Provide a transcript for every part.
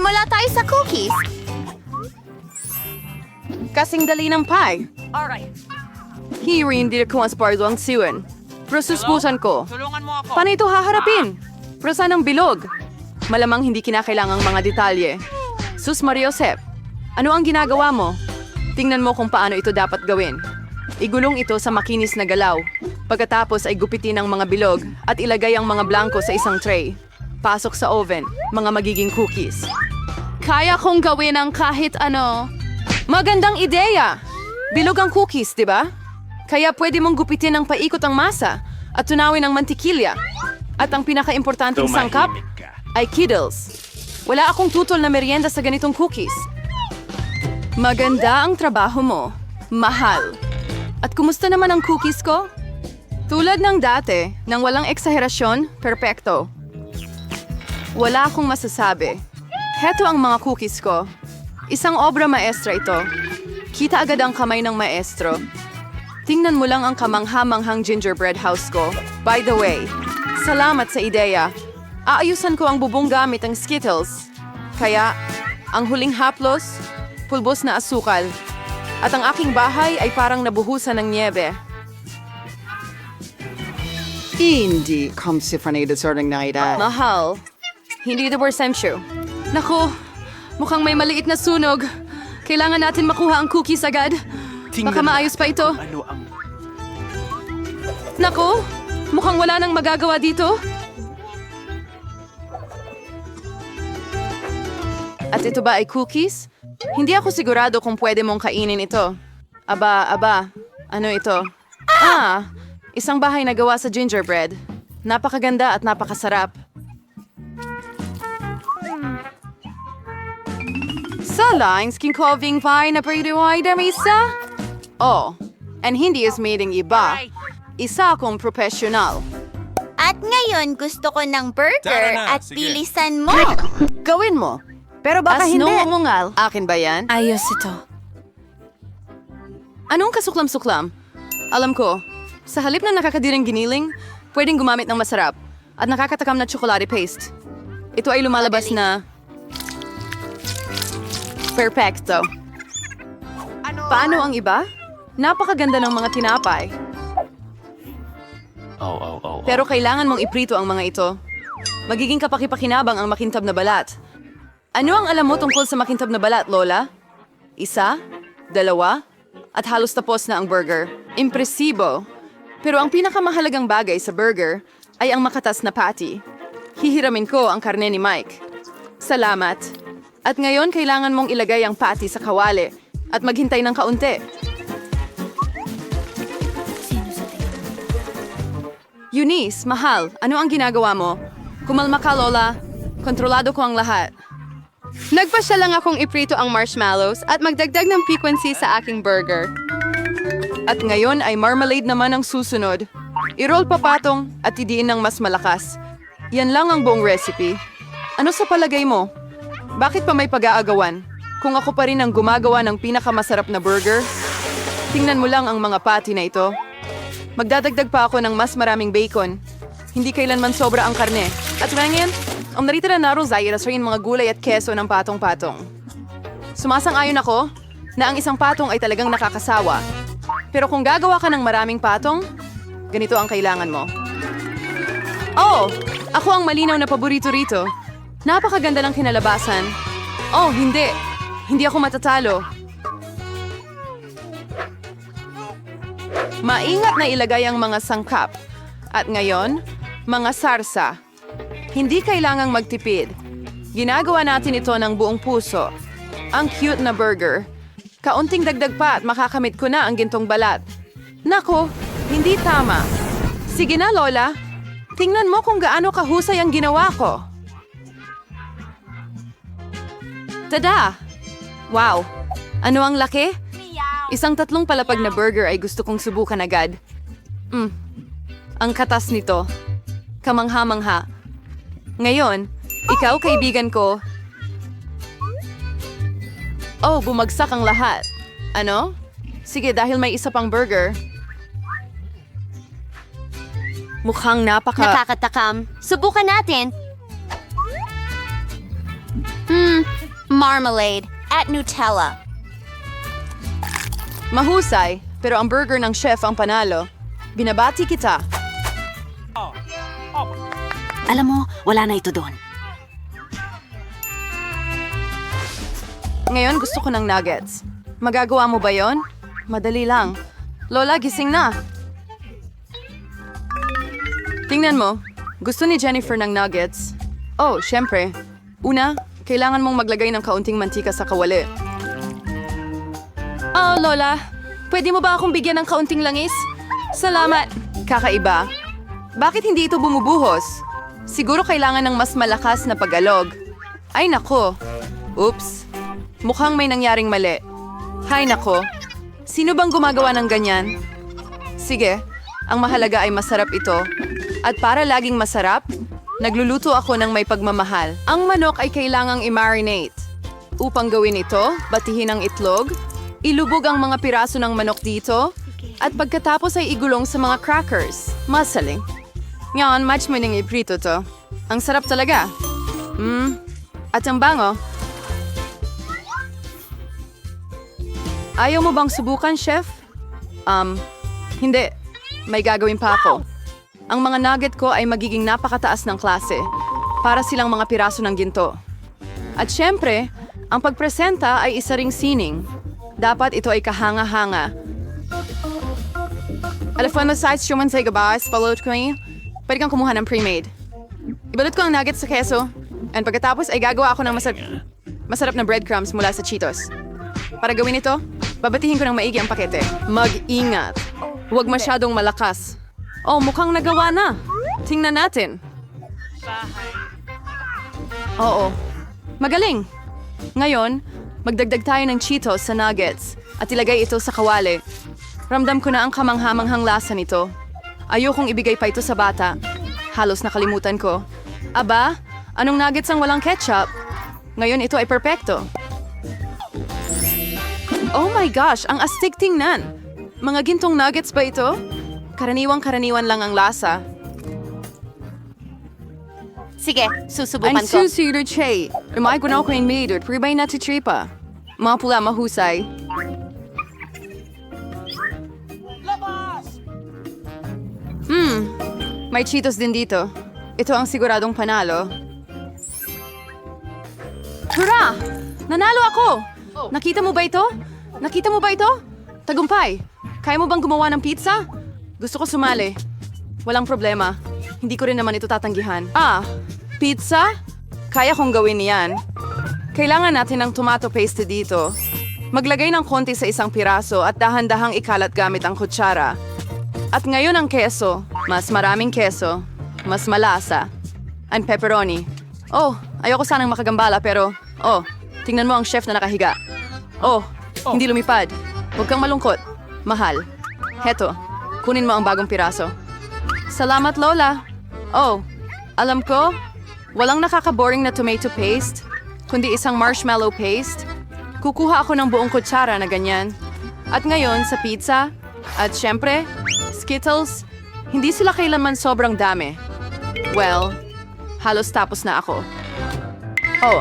Magsimula tayo sa cookies. Kasing dali ng pie. Hindi ko mas pardo ang siwan. Pero suspusan ko. Tulungan mo ako. Paano ito haharapin? Pero saan ang bilog? Malamang hindi kinakailangang mga detalye. Sus Mariosep, ano ang ginagawa mo? Tingnan mo kung paano ito dapat gawin. Igulong ito sa makinis na galaw. Pagkatapos ay gupitin ang mga bilog at ilagay ang mga blanco sa isang tray. Pasok sa oven, mga magiging cookies. Kaya kong gawin ang kahit ano. Magandang ideya! Bilog ang cookies, di ba? Kaya pwede mong gupitin ng paikot ang masa at tunawin ang mantikilya. At ang pinaka-importanting sangkap ay Kiddles. Wala akong tutol na merienda sa ganitong cookies. Maganda ang trabaho mo. Mahal. At kumusta naman ang cookies ko? Tulad ng dati, nang walang eksaherasyon, perpekto. Wala akong masasabi. Heto ang mga cookies ko. Isang obra maestra ito. Kita agad ang kamay ng maestro. Tingnan mo lang ang kamangha-manghang gingerbread house ko. By the way, salamat sa ideya. Aayusan ko ang bubong gamit ang Skittles. Kaya, ang huling haplos, pulbos na asukal. At ang aking bahay ay parang nabuhusan ng niebe. Hindi kom si Fernanda Sorning Naida. Mahal. Hindi ito persensyo. Naku, mukhang may maliit na sunog. Kailangan natin makuha ang cookies agad. Baka maayos pa ito. Ano ang... Naku, mukhang wala nang magagawa dito. At ito ba ay cookies? Hindi ako sigurado kung pwede mong kainin ito. Aba, ano ito? Isang bahay na gawa sa gingerbread. Napakaganda at napakasarap. Sa lines, kinkoving pie na pwedeway damisa? Oh, and hindi is made ng iba. Isa akong professional. At ngayon, gusto ko ng burger Tara na, at sige. bilisan mo. Gawin mo. Pero baka As hindi. numungal. Akin ba yan? Ayos ito. Anong kasuklam-suklam? Alam ko, sa halip na nakakadiring giniling, pwedeng gumamit ng masarap at nakakatakam na chocolate paste. Ito ay lumalabas na... Perfecto. Paano ang iba? Napakaganda ng mga tinapay. Pero kailangan mong iprito ang mga ito. Magiging kapaki-pakinabang ang makintab na balat. Ano ang alam mo tungkol sa makintab na balat, Lola? Isa? Dalawa? At halos tapos na ang burger. Impresibo. Pero ang pinakamahalagang bagay sa burger ay ang makatas na patty. Hihiramin ko ang karne ni Mike. Salamat. At ngayon kailangan mong ilagay ang patty sa kawali at maghintay ng kaunti. Eunice, mahal, ano ang ginagawa mo? Kumalma ka, Lola. Kontrolado ko ang lahat. Nagpasya lang akong iprito ang marshmallows at magdagdag ng piquancy sa aking burger. At ngayon ay marmalade naman ang susunod. I-roll papatong at idiin ng mas malakas. Yan lang ang buong recipe. Ano sa palagay mo? Bakit pa may pag-aagawan? Kung ako pa rin ang gumagawa ng pinakamasarap na burger? Tingnan mo lang ang mga patty na ito. Magdadagdag pa ako ng mas maraming bacon. Hindi kailanman sobra ang karne. At ngayon, ang narita na naroon ay irasoyin mga gulay at keso ng patong-patong. Sumasang-ayon ako na ang isang patong ay talagang nakakasawa. Pero kung gagawa ka ng maraming patong, ganito ang kailangan mo. Oh, ako ang malinaw na paborito rito. Napakaganda ng kinalabasan. Oh, hindi. Hindi ako matatalo. Maingat na ilagay ang mga sangkap. At ngayon, mga sarsa. Hindi kailangang magtipid. Ginagawa natin ito ng buong puso. Ang cute na burger. Kaunting dagdag pa at makakamit ko na ang gintong balat. Nako, hindi tama. Sige na, Lola. Tingnan mo kung gaano kahusay ang ginawa ko. Tada! Wow! Ano ang laki? Isang 3 palapag na burger ay gusto kong subukan agad. Ang katas nito. Kamangha-mangha. Ngayon, ikaw kaibigan ko. Oh, bumagsak ang lahat. Ano? Sige, dahil may isa pang burger. Mukhang Nakakatakam. Subukan natin. marmalade, at Nutella. Mahusay, pero ang burger ng chef ang panalo. Binabati kita. Alam mo, wala na ito doon. Ngayon gusto ko ng nuggets. Magagawa mo ba yon? Madali lang. Lola, gising na. Tingnan mo. Gusto ni Jennifer ng nuggets. Oh, syempre. Una, kailangan mong maglagay ng kaunting mantika sa kawali. Oh, Lola. Pwede mo ba akong bigyan ng kaunting langis? Salamat. Kakaiba. Bakit hindi ito bumubuhos? Siguro kailangan ng mas malakas na pag-alog. Ay nako. Oops. Mukhang may nangyaring mali. Hay nako. Sino bang gumagawa ng ganyan? Sige, ang mahalaga ay masarap ito. At para laging masarap, nagluluto ako ng may pagmamahal. Ang manok ay kailangang i-marinate. Upang gawin ito, batihin ang itlog, ilubog ang mga piraso ng manok dito, at pagkatapos ay igulong sa mga crackers. Masaling. Ngayon, match mo nang iprito to. Ang sarap talaga. At ang bango. Ayaw mo bang subukan, chef? Hindi. May gagawin pa ako. Ang mga nugget ko ay magiging napakataas ng klase. Para silang mga piraso ng ginto. At syempre, ang pagpresenta ay isa ring sining. Dapat ito ay kahanga-hanga. Alafan mo size shuman sa igabas, palot ko niya. Pwede kang kumuha ng pre-made. Ibalot ko ang nuggets sa keso. And pagkatapos ay gagawa ako ng masarap na breadcrumbs mula sa Cheetos. Para gawin ito, babatihin ko ng maigi ang pakete. Mag-ingat. Huwag masyadong malakas. Oh, mukhang nagawa na. Tingnan natin. Oo. Magaling. Ngayon, magdagdag tayo ng Cheetos sa nuggets at ilagay ito sa kawali. Ramdam ko na ang kamanghamanghang lasa nito. Ayokong ibigay pa ito sa bata. Halos nakalimutan ko. Aba, anong nuggets ang walang ketchup? Ngayon ito ay perpekto. Oh my gosh, ang astig tingnan. Mga gintong nuggets ba ito? Karaniwang-karaniwan lang ang lasa. Sige, susubukan Ang ko. susi Che. Rumay ko na ako yung maid at pribay na titripa. Mga pula mahusay. May Cheetos din dito. Ito ang siguradong panalo. Hurra! Nanalo ako! Nakita mo ba ito? Nakita mo ba ito? Tagumpay! Kaya mo bang gumawa ng pizza? Gusto ko sumali. Walang problema. Hindi ko rin naman ito tatanggihan. Pizza? Kaya kong gawin yan. Kailangan natin ng tomato paste dito. Maglagay ng konti sa isang piraso at dahan-dahang ikalat gamit ang kutsara. At ngayon ang keso. Mas maraming keso. Mas malasa. And pepperoni. Oh, ayoko sanang makagambala pero... Oh, tingnan mo ang chef na nakahiga. Oh, hindi lumipad. Huwag kang malungkot. Mahal. Heto, kunin mo ang bagong piraso. Salamat, Lola. Oh, alam ko, walang nakaka-boring na tomato paste, kundi isang marshmallow paste. Kukuha ako ng buong kutsara na ganyan. At ngayon sa pizza, at syempre, Skittles, hindi sila kailanman sobrang dami. Well, halos tapos na ako. Oh,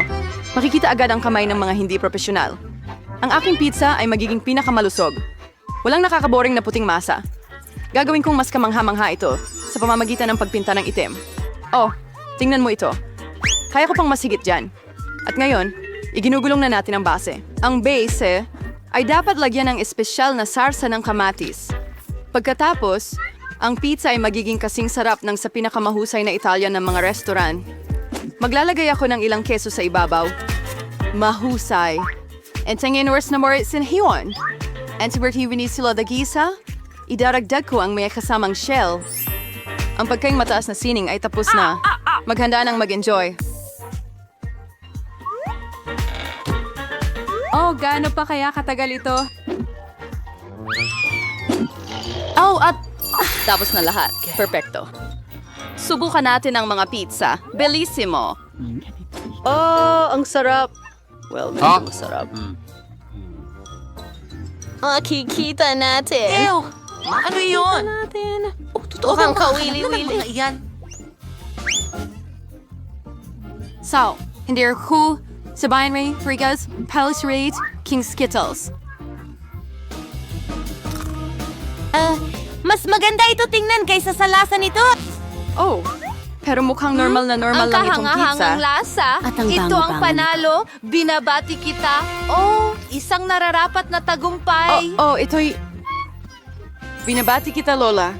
makikita agad ang kamay ng mga hindi profesional. Ang aking pizza ay magiging pinakamalusog. Walang nakakaboring na puting masa. Gagawin kong mas kamangha-mangha ito sa pamamagitan ng pagpinta ng itim. Oh, tingnan mo ito. Kaya ko pang masigit dyan. At ngayon, iginugulong na natin ang base. Ang base ay dapat lagyan ng espesyal na sarsa ng kamatis. Pagkatapos, ang pizza ay magiging kasing sarap ng sa pinakamahusay na Italian ng mga restaurant. Maglalagay ako ng ilang keso sa ibabaw. Mahusay. And tingin worse na more sinhiwan. And sibertiwini sila dagisa, idaragdag ko ang may kasamang shell. Ang pagkaing mataas na sining ay tapos na. Maghanda nang mag-enjoy. Oh, gaano pa kaya katagal ito? Oh, at tapos na lahat. Perfecto. Subukan natin ang mga pizza. Bellissimo. Oh, ang sarap. Well, medyo masarap. Makikita natin. Ew! Ano yun? Totoo kang kawili-wili. Yan. So, hindi ko Sabayan Ray, Frikas, Palace Raid, King Skittles. Mas maganda ito tingnan kaysa sa lasa nito. Oh, pero mukhang normal na normal lang itong pizza. kahangahangang lasa. At ang Ito ang bango-bango panalo. Binabati kita. Oh, isang nararapat na tagumpay. Ito'y... Binabati kita, Lola.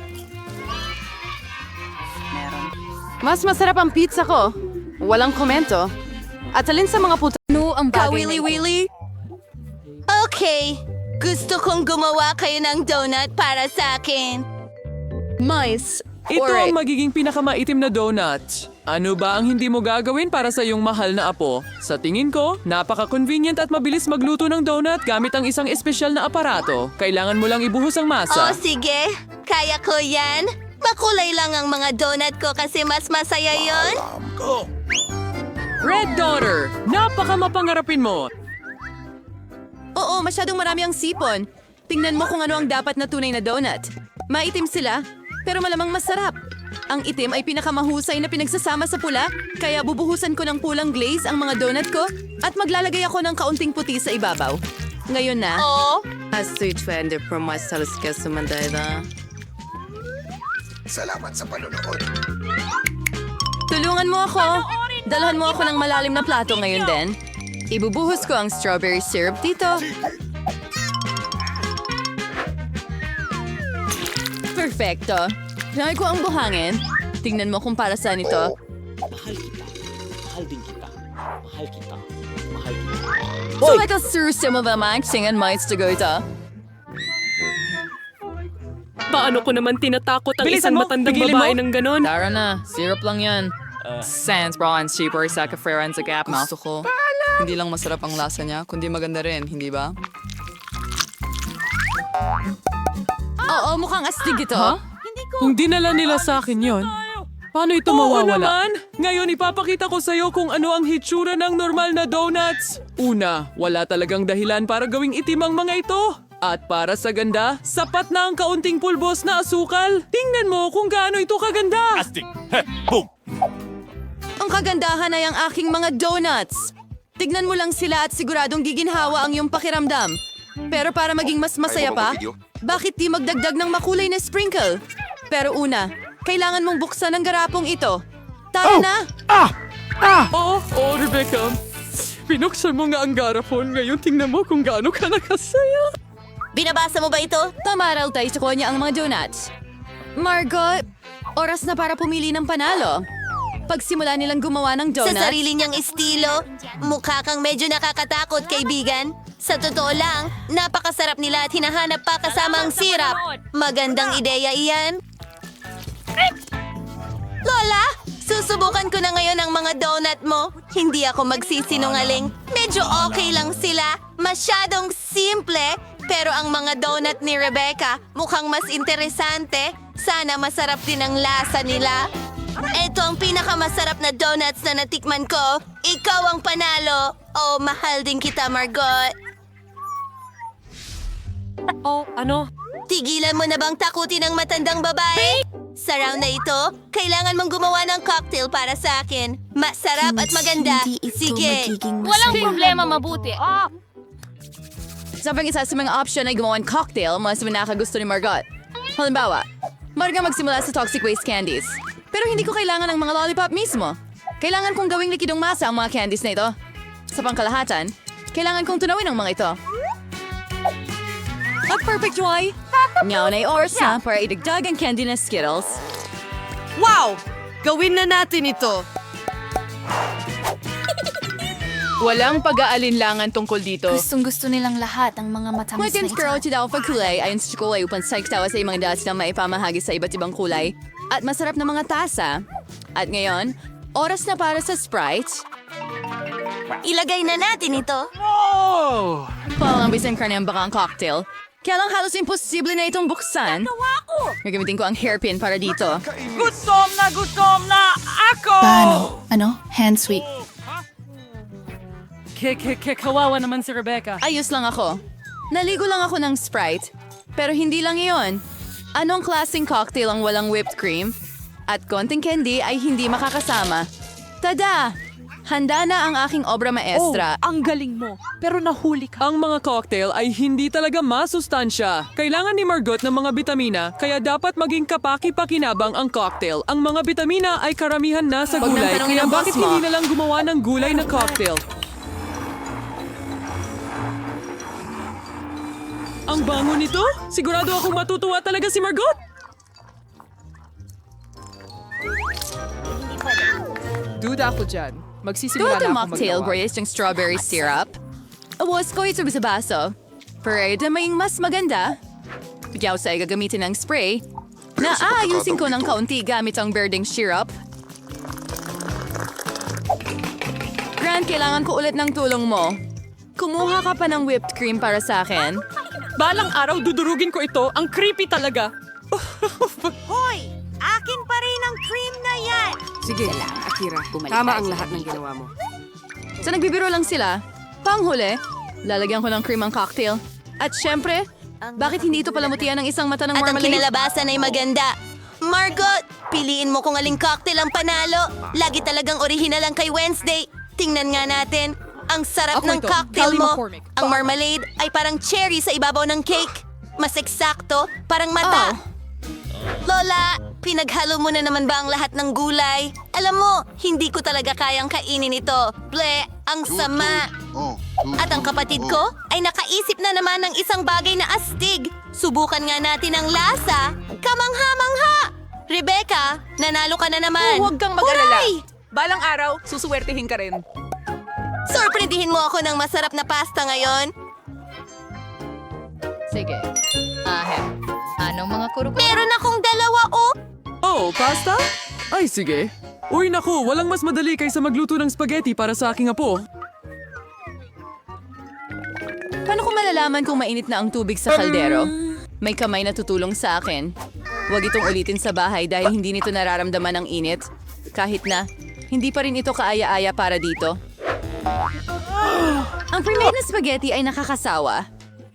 Mas masarap ang pizza ko. Walang komento. At alin sa mga puto... Ano ang bagay na ito? Kawili-wili. Okay. Gusto kong gumawa kayo ng donut para sa akin. Mais. Ito ang magiging pinakamaitim na donut. Ano ba ang hindi mo gagawin para sa iyong mahal na apo? Sa tingin ko, napaka-convenient at mabilis magluto ng donut gamit ang isang espesyal na aparato. Kailangan mo lang ibuhos ang masa. Sige. Kaya ko yan. Makulay lang ang mga donut ko kasi mas masaya yon. Red Daughter, napaka-mapangarapin mo. Oo, masyadong marami ang sipon. Tingnan mo kung ano ang dapat na tunay na donut. Maitim sila, pero malamang masarap. Ang itim ay pinakamahusay na pinagsasama sa pula, kaya bubuhusan ko ng pulang glaze ang mga donut ko at maglalagay ako ng kaunting puti sa ibabaw. Ngayon na. Oh, Astoy twende from my salas ka sumandayda. Tulungan mo ako. Dalhan mo ako ng malalim na plato ngayon din. Ibubuhos ko ang strawberry syrup dito. Perfecto. Try ko ang buhangin. Tingnan mo kung para saan ito. So like a susim of a maxing and mites to go ito. Paano ko naman tinatakot ang Bilisan isang mo! matandang Pigilin babae mo! ng ganon? Tara na, syrup lang yan. Sans bra and super sa ka-freran sa gap mouth. Gusto ko, hindi lang masarap ang lasa niya, kundi maganda rin, hindi ba? Oo, mukhang astig ito. Kung dinala nila sa akin yon, paano ito mawawala? Naman. Ngayon ipapakita ko sa'yo kung ano ang hitsura ng normal na donuts. Una, wala talagang dahilan para gawing itim ang mga ito. At para sa ganda, sapat na ang kaunting pulbos na asukal. Tingnan mo kung gaano ito kaganda. Ang kagandahan ay ang aking mga donuts. Tignan mo lang sila at siguradong giginhawa ang iyong pakiramdam. Pero para maging mas masaya pa, bakit di magdagdag ng makulay na sprinkle? Pero una, kailangan mong buksan ang garapong ito. Tara na! Oh, Rebecca. Pinuksan mo nga ang garapon. Ngayon tingnan mo kung gaano ka nakasaya. binabasa mo ba ito? Tamaral tayo sa kanya ang mga donuts. Margot, oras na para pumili ng panalo. Pagsimula nilang gumawa ng donuts... Sa sarili niyang estilo, mukha kang medyo nakakatakot, kaibigan. Sa totoo lang, napakasarap nila at hinahanap pa kasama ang sirap. Magandang ideya iyan. Lola, susubukan ko na ngayon ang mga donut mo. Hindi ako magsisinungaling. Medyo okay lang sila. Masyadong simple. Pero ang mga donut ni Rebecca mukhang mas interesante. Sana masarap din ang lasa nila. Ito ang pinakamasarap na donuts na natikman ko. Ikaw ang panalo. Oh, mahal din kita, Margot. Oh, ano? Tigilan mo na bang takutin ang matandang babae? Sa round na ito, kailangan mong gumawa ng cocktail para sa akin. Masarap at maganda. Sige. Walang problema, mabuti. Sabang isa sa mga option ay gumawa ng cocktail mas nakagusto ni Margot. Halimbawa, Marga magsimula sa toxic waste candies. Pero hindi ko kailangan ng mga lollipop mismo. Kailangan kong gawing likidong masa ang mga candies na ito. Sa pangkalahatan, kailangan kong tunawin ang mga ito. At perfect joy! Ngayon ay oras na para idagdag ang candy na Skittles. Wow! Gawin na natin ito. Walang pag-aalinlangan tungkol dito. Gustong-gusto nilang lahat ang mga matamis na Kung ito. skaro ti daw pagkulay ayon sa kulay upang sa iktawa sa mga dats na maipamahagi sa iba't ibang kulay at masarap na mga tasa. At ngayon, oras na para sa Sprite. Ilagay na natin ito. Palang bisan karne ang bakang cocktail. Kaya lang halos imposible na itong buksan. Gagamitin ko ang hairpin para dito. Gutom na ako! Paano? Ano? Hand sweep. Kawawa naman si Rebecca. Ayos lang ako. Naligo lang ako ng Sprite. Pero hindi lang iyon. Anong klaseng cocktail ang walang whipped cream? At konting candy ay hindi makakasama. Tada! Handa na ang aking obra maestra. ang galing mo. Pero nahuli ka. Ang mga cocktail ay hindi talaga masustansya. Kailangan ni Margot ng mga bitamina, kaya dapat maging kapaki-pakinabang ang cocktail. Ang mga bitamina ay karamihan na sa Huwag nang gulay, tanongin kaya ang boss bakit mo. hindi na lang gumawa ng gulay na cocktail? Ang bango nito? Sigurado akong matutuwa talaga si Margot! Duda ako dyan. Magsisimula na ako mocktail maggawa. braised ng strawberry syrup. Awas ko ito sa baso. Para may mas maganda. Bigyaw sa gagamitin ng spray na aayusin ko ng kaunti gamit ang berdeng syrup. Grant, kailangan ko ulit ng tulong mo. Kumuha ka pa ng whipped cream para sa akin. Balang araw dudurugin ko ito. Ang creepy talaga. Hoy! Akin pa rin ang cream na yan! Sige, Akira. Tama ang lahat ng ginawa mo. So nagbibiro lang sila. Panghuli, lalagyan ko ng cream ang cocktail. At syempre, bakit hindi ito palamutian ng isang mata ng At ang marmalade? kinalabasan ay maganda. Margot, piliin mo kung aling cocktail ang panalo. Lagi talagang orihinal ang kay Wednesday. Tingnan nga natin. Ang sarap Ako ng ito, cocktail Callie mo. McCormick. Ang marmalade ay parang cherry sa ibabaw ng cake. Mas eksakto, parang mata. Lola, pinaghalo mo na naman ba ang lahat ng gulay? Alam mo, hindi ko talaga kayang kainin ito. Ble, ang sama. At ang kapatid ko ay nakaisip na naman ng isang bagay na astig. Subukan nga natin ang lasa. Kamangha-mangha! Rebecca, nanalo ka na naman. Huwag kang mag-alala. Huray! Balang araw, susuwertihin ka rin. Sorprendihin mo ako ng masarap na pasta ngayon. Sige. Anong mga kurupon? Meron akong dalawa, oh! Oh, pasta? Ay, sige. Uy, naku, walang mas madali kaysa magluto ng spaghetti para sa aking apo. Paano ko malalaman kung mainit na ang tubig sa kaldero? May kamay na tutulong sa akin. Huwag itong ulitin sa bahay dahil hindi nito nararamdaman ang init. Kahit na, hindi pa rin ito kaaya-aya para dito. Ang pre-made na spaghetti ay nakakasawa.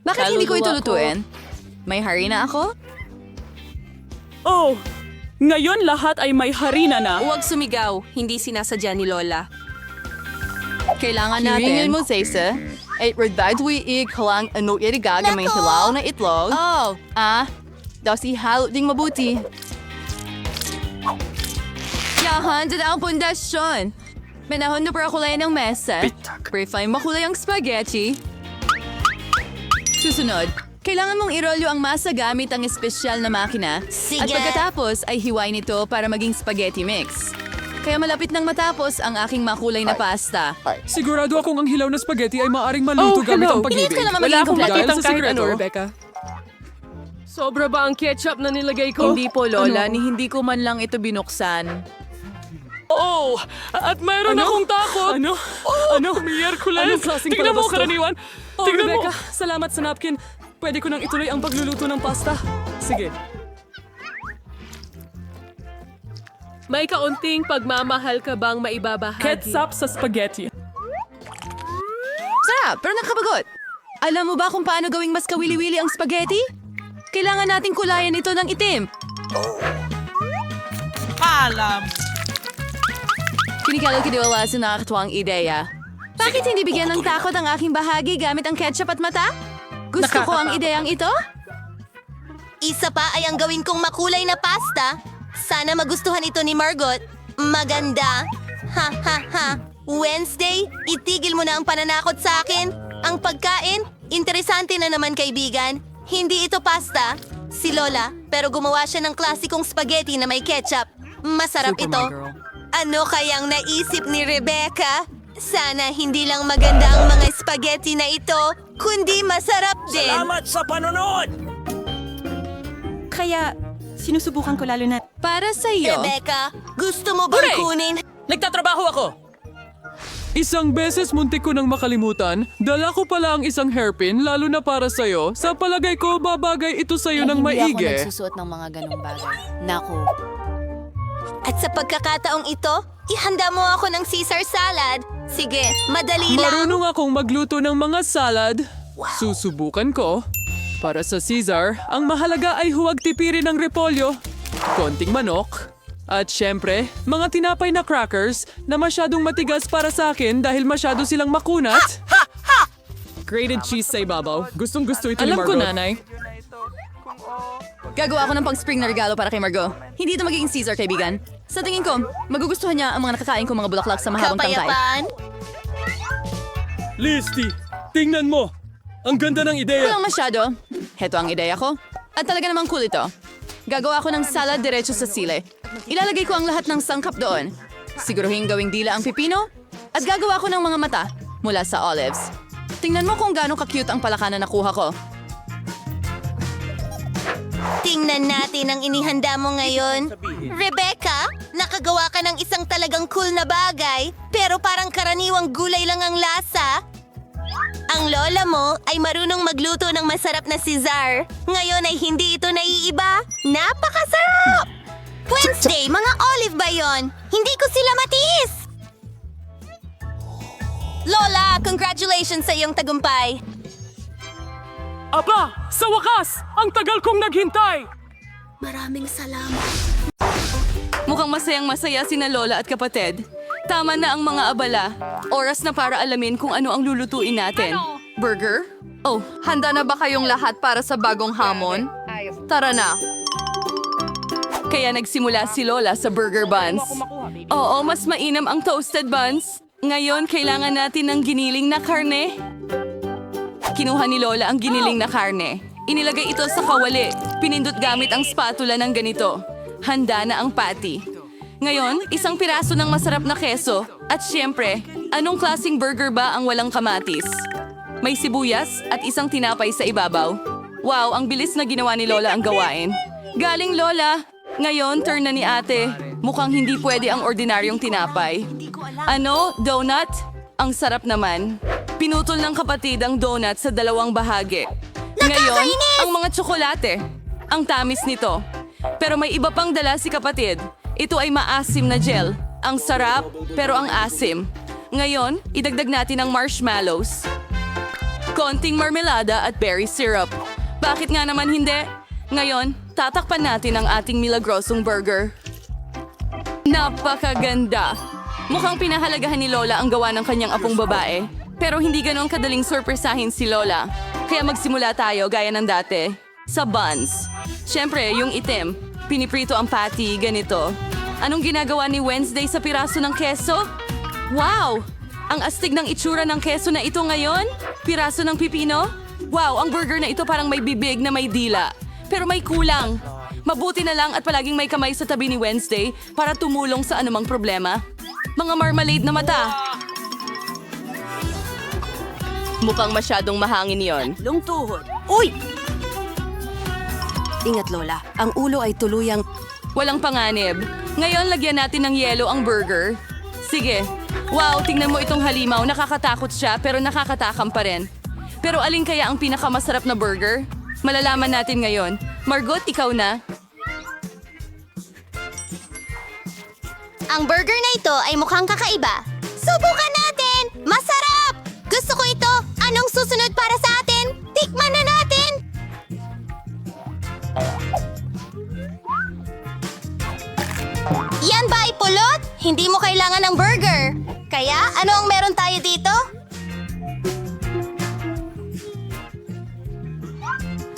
Bakit hindi ko ito Kaluluwa ko. lutuin? May harina ako? Oh, ngayon lahat ay may harina na. Huwag sumigaw, hindi sinasadya ni Lola. Kailangan natin. Hiringin mo, Zaysa. Ay, radadwi kalang ano irigaga may Nako! hilaw na itlog. Oh, Daw si halo ding mabuti. yahan, dyan ang pundasyon. Manahon na para kulay ng mesa. Pre-fine makulay ang spaghetti. Susunod, kailangan mong irolyo ang masa gamit ang espesyal na makina. Sige. At pagkatapos ay hiwain ito para maging spaghetti mix. Kaya malapit nang matapos ang aking makulay na pasta. Sigurado akong ang hilaw na spaghetti ay maaring maluto gamit ang pag-ibig. Hindi ko naman Wala maging akong kompleto. Dahil makitang sa kahit sikreto. ano, Rebecca. Sobra ba ang ketchup na nilagay ko? Hindi po, Lola. Ano? Ni hindi ko man lang ito binuksan. Oh! At mayroon akong takot! Ano? Ano? Miyerkules! Anong klaseng Tignan mo, palabas to? karaniwan! Oh, Tignan Rebecca, mo! Salamat sa napkin. Pwede ko nang ituloy ang pagluluto ng pasta. Sige. May kaunting pagmamahal ka bang maibabahagi? Ketchup sa spaghetti. Sarap, pero nakabagot. Alam mo ba kung paano gawing mas kawili-wili ang spaghetti? Kailangan nating kulayan ito ng itim. Kinikalo-kidiwala sa nakakatuwang ideya. Bakit hindi bigyan ng takot ang aking bahagi gamit ang ketchup at mata? Gusto ko ang ideyang ito? Isa pa ay ang gawin kong makulay na pasta. Sana magustuhan ito ni Margot. Maganda. Ha ha ha. Wednesday, itigil mo na ang pananakot sa akin. Ang pagkain, interesante na naman kaibigan. Hindi ito pasta. Si Lola, pero gumawa siya ng klasikong spaghetti na may ketchup. Masarap ito. Ano kayang naisip ni Rebecca? Sana hindi lang maganda ang mga spaghetti na ito, kundi masarap din. Kaya, sinusubukan ko lalo na... Para sa iyo. Rebecca, gusto mo bang kunin? Nagtatrabaho ako! Isang beses muntik ko nang makalimutan, dala ko pala ang isang hairpin lalo na para sa'yo. Sa palagay ko, babagay ito sa'yo ng Hindi ako maigi. nagsusuot ng mga ganong bagay. Naku. At sa pagkakataong ito, ihanda mo ako ng Caesar salad. Sige, madali lang. Marunong akong magluto ng mga salad. Susubukan ko. Para sa Caesar, ang mahalaga ay huwag tipirin ng repolyo, konting manok, At syempre, mga tinapay na crackers na masyadong matigas para sa akin dahil masyado silang makunat. Grated cheese sa ibabaw. Gustong gusto ito ni Alam ko, Margot. nanay. Gagawa ako ng pang-spring na regalo para kay Margot. Hindi ito magiging Caesar, kaibigan. Sa tingin ko, magugustuhan niya ang mga nakakain kong mga bulaklak sa mahabang tangkay. Kapayapaan? Listy, tingnan mo! Ang ganda ng ideya! Walang masyado. Heto ang ideya ko. At talaga namang cool ito. Gagawa ko ng salad diretso sa sile. Ilalagay ko ang lahat ng sangkap doon. Siguruhin gawing dila ang pipino. At gagawa ko ng mga mata mula sa olives. Tingnan mo kung gaano ka-cute ang palaka na nakuha ko. Tingnan natin ang inihanda mo ngayon. Rebecca, nakagawa ka ng isang talagang cool na bagay, pero parang karaniwang gulay lang ang lasa. Ang lola mo ay marunong magluto ng masarap na Caesar. Ngayon ay hindi ito naiiba. Napakasarap! Wednesday, mga olive ba yon? Hindi ko sila matiis! Lola, congratulations sa iyong tagumpay. Aba! Sa wakas! Ang tagal kong naghintay! Maraming salamat. Mukhang masayang-masaya sina Lola at kapatid. Tama na ang mga abala. Oras na para alamin kung ano ang lulutuin natin. Burger? Oh, handa na ba kayong lahat para sa bagong hamon? Tara na. Kaya nagsimula si Lola sa burger buns. Oo, mas mainam ang toasted buns. Ngayon, kailangan natin ng giniling na karne. Kinuha ni Lola ang giniling na karne. Inilagay ito sa kawali. Pinindot gamit ang spatula ng ganito. Handa na ang patty. Ngayon, isang piraso ng masarap na keso. At syempre, anong klaseng burger ba ang walang kamatis? May sibuyas at isang tinapay sa ibabaw. Wow, ang bilis na ginawa ni Lola ang gawain. Galing Lola! Ngayon, turn na ni ate. Mukhang hindi pwede ang ordinaryong tinapay. Ano? Donut? Ang sarap naman. Pinutol ng kapatid ang donut sa dalawang bahagi. Ngayon, ang mga tsokolate. Ang tamis nito. Pero may iba pang dala si kapatid. Ito ay maasim na gel. Ang sarap, pero ang asim. Ngayon, idagdag natin ang marshmallows. Konting marmelada at berry syrup. Bakit nga naman hindi? Ngayon, tatakpan natin ang ating milagrosong burger. Napakaganda! Mukhang pinahalagahan ni Lola ang gawa ng kanyang apong babae. Pero hindi ganon kadaling sorpresahin si Lola. Kaya magsimula tayo gaya ng dati. Sa buns. Siyempre, yung itim. Piniprito ang patty, ganito. Anong ginagawa ni Wednesday sa piraso ng keso? Wow! Ang astig ng itsura ng keso na ito ngayon? Piraso ng pipino? Wow, ang burger na ito parang may bibig na may dila. Pero may kulang. Mabuti na lang at palaging may kamay sa tabi ni Wednesday para tumulong sa anumang problema. Mga marmalade na mata. Mukhang masyadong mahangin yon. Lungtuhod. Uy! Ingat, Lola. Ang ulo ay tuluyang... Walang panganib. Ngayon, lagyan natin ng yelo ang burger. Sige. Wow, tingnan mo itong halimaw. Nakakatakot siya pero nakakatakam pa rin. Pero alin kaya ang pinakamasarap na burger? Malalaman natin ngayon. Margot, ikaw na. Ang burger na ito ay mukhang kakaiba. Subukan natin! Masarap! Gusto ko ito! Anong susunod para sa atin? Tikman na natin! Yan ba ay pulot? Hindi mo kailangan ng burger. Kaya, ano ang meron tayo dito?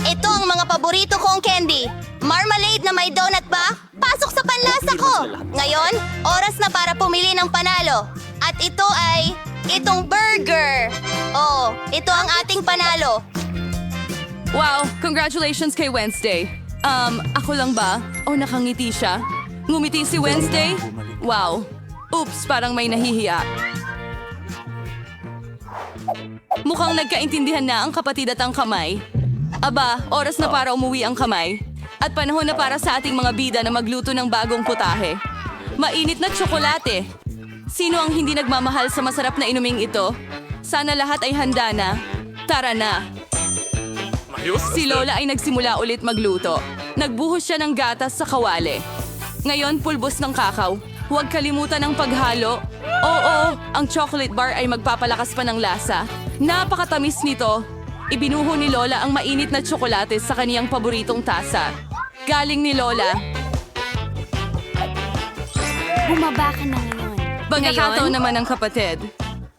Ito ang mga paborito kong candy. Marmalade na may donut ba? Pasok sa panlasa ko! Ngayon, oras na para pumili ng panalo. At ito ay... itong burger! Oh, ito ang ating panalo. Wow, congratulations kay Wednesday. Ako lang ba? O nakangiti siya? Ngumiti si Wednesday? Wow. Oops, parang may nahihiya. Mukhang nagkaintindihan na ang kapatid at ang kamay. Aba, oras na para umuwi ang kamay. At panahon na para sa ating mga bida na magluto ng bagong putahe. Mainit na tsokolate. Sino ang hindi nagmamahal sa masarap na inuming ito? Sana lahat ay handa na. Tara na. Si Lola ay nagsimula ulit magluto. Nagbuhos siya ng gatas sa kawali. Ngayon, pulbos ng kakao. Huwag kalimutan ang paghalo. Oo, ang chocolate bar ay magpapalakas pa ng lasa. Napakatamis nito. Ibinuho ni Lola ang mainit na tsokolate sa kaniyang paboritong tasa. Galing ni Lola. Bumaba ka na ngayon. Pagkakataon naman ng kapatid.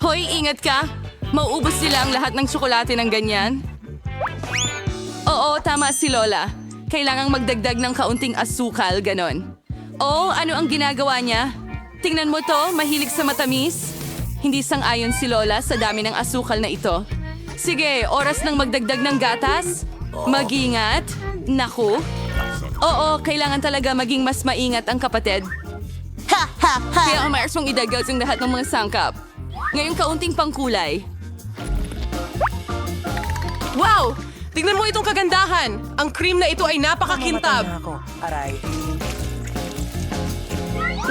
Hoy, ingat ka! Mauubos nila ang lahat ng tsokolate ng ganyan. Oo, tama si Lola. Kailangang magdagdag ng kaunting asukal, ganon. Oh, ano ang ginagawa niya? Tingnan mo to, mahilig sa matamis. Hindi sang-ayon si Lola sa dami ng asukal na ito. Sige, oras ng magdagdag ng gatas. Mag-ingat. Naku. Oo, kailangan talaga maging mas maingat ang kapatid. Ha, ha, ha! Kaya umayos mong idagdag ang lahat ng mga sangkap. Ngayong kaunting pangkulay. Wow! Tingnan mo itong kagandahan! Ang cream na ito ay napakakintab!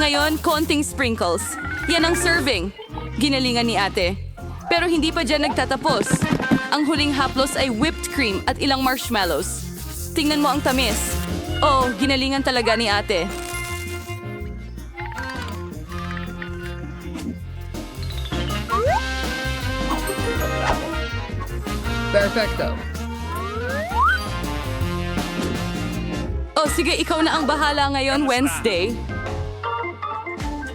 Ngayon, konting sprinkles. Yan ang serving. Ginalingan ni ate. Pero hindi pa dyan nagtatapos. Ang huling haplos ay whipped cream at ilang marshmallows. Tingnan mo ang tamis. Oh, ginalingan talaga ni ate. Perfecto. Oh, sige, ikaw na ang bahala ngayon, Wednesday.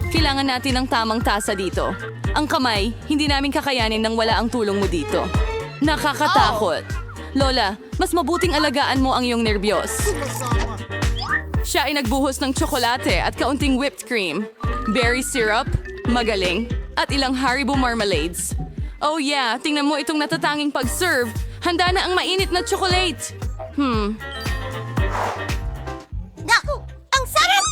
Kailangan natin ng tamang tasa dito. Ang kamay, hindi namin kakayanin nang wala ang tulong mo dito. Nakakatakot. Lola, mas mabuting alagaan mo ang iyong nervyos. Siya ay nagbuhos ng tsokolate at kaunting whipped cream, berry syrup, magaling, at ilang Haribo marmalades. Oh yeah, tingnan mo itong natatanging pag-serve. Handa na ang mainit na chocolate. Naku! Ang sarap!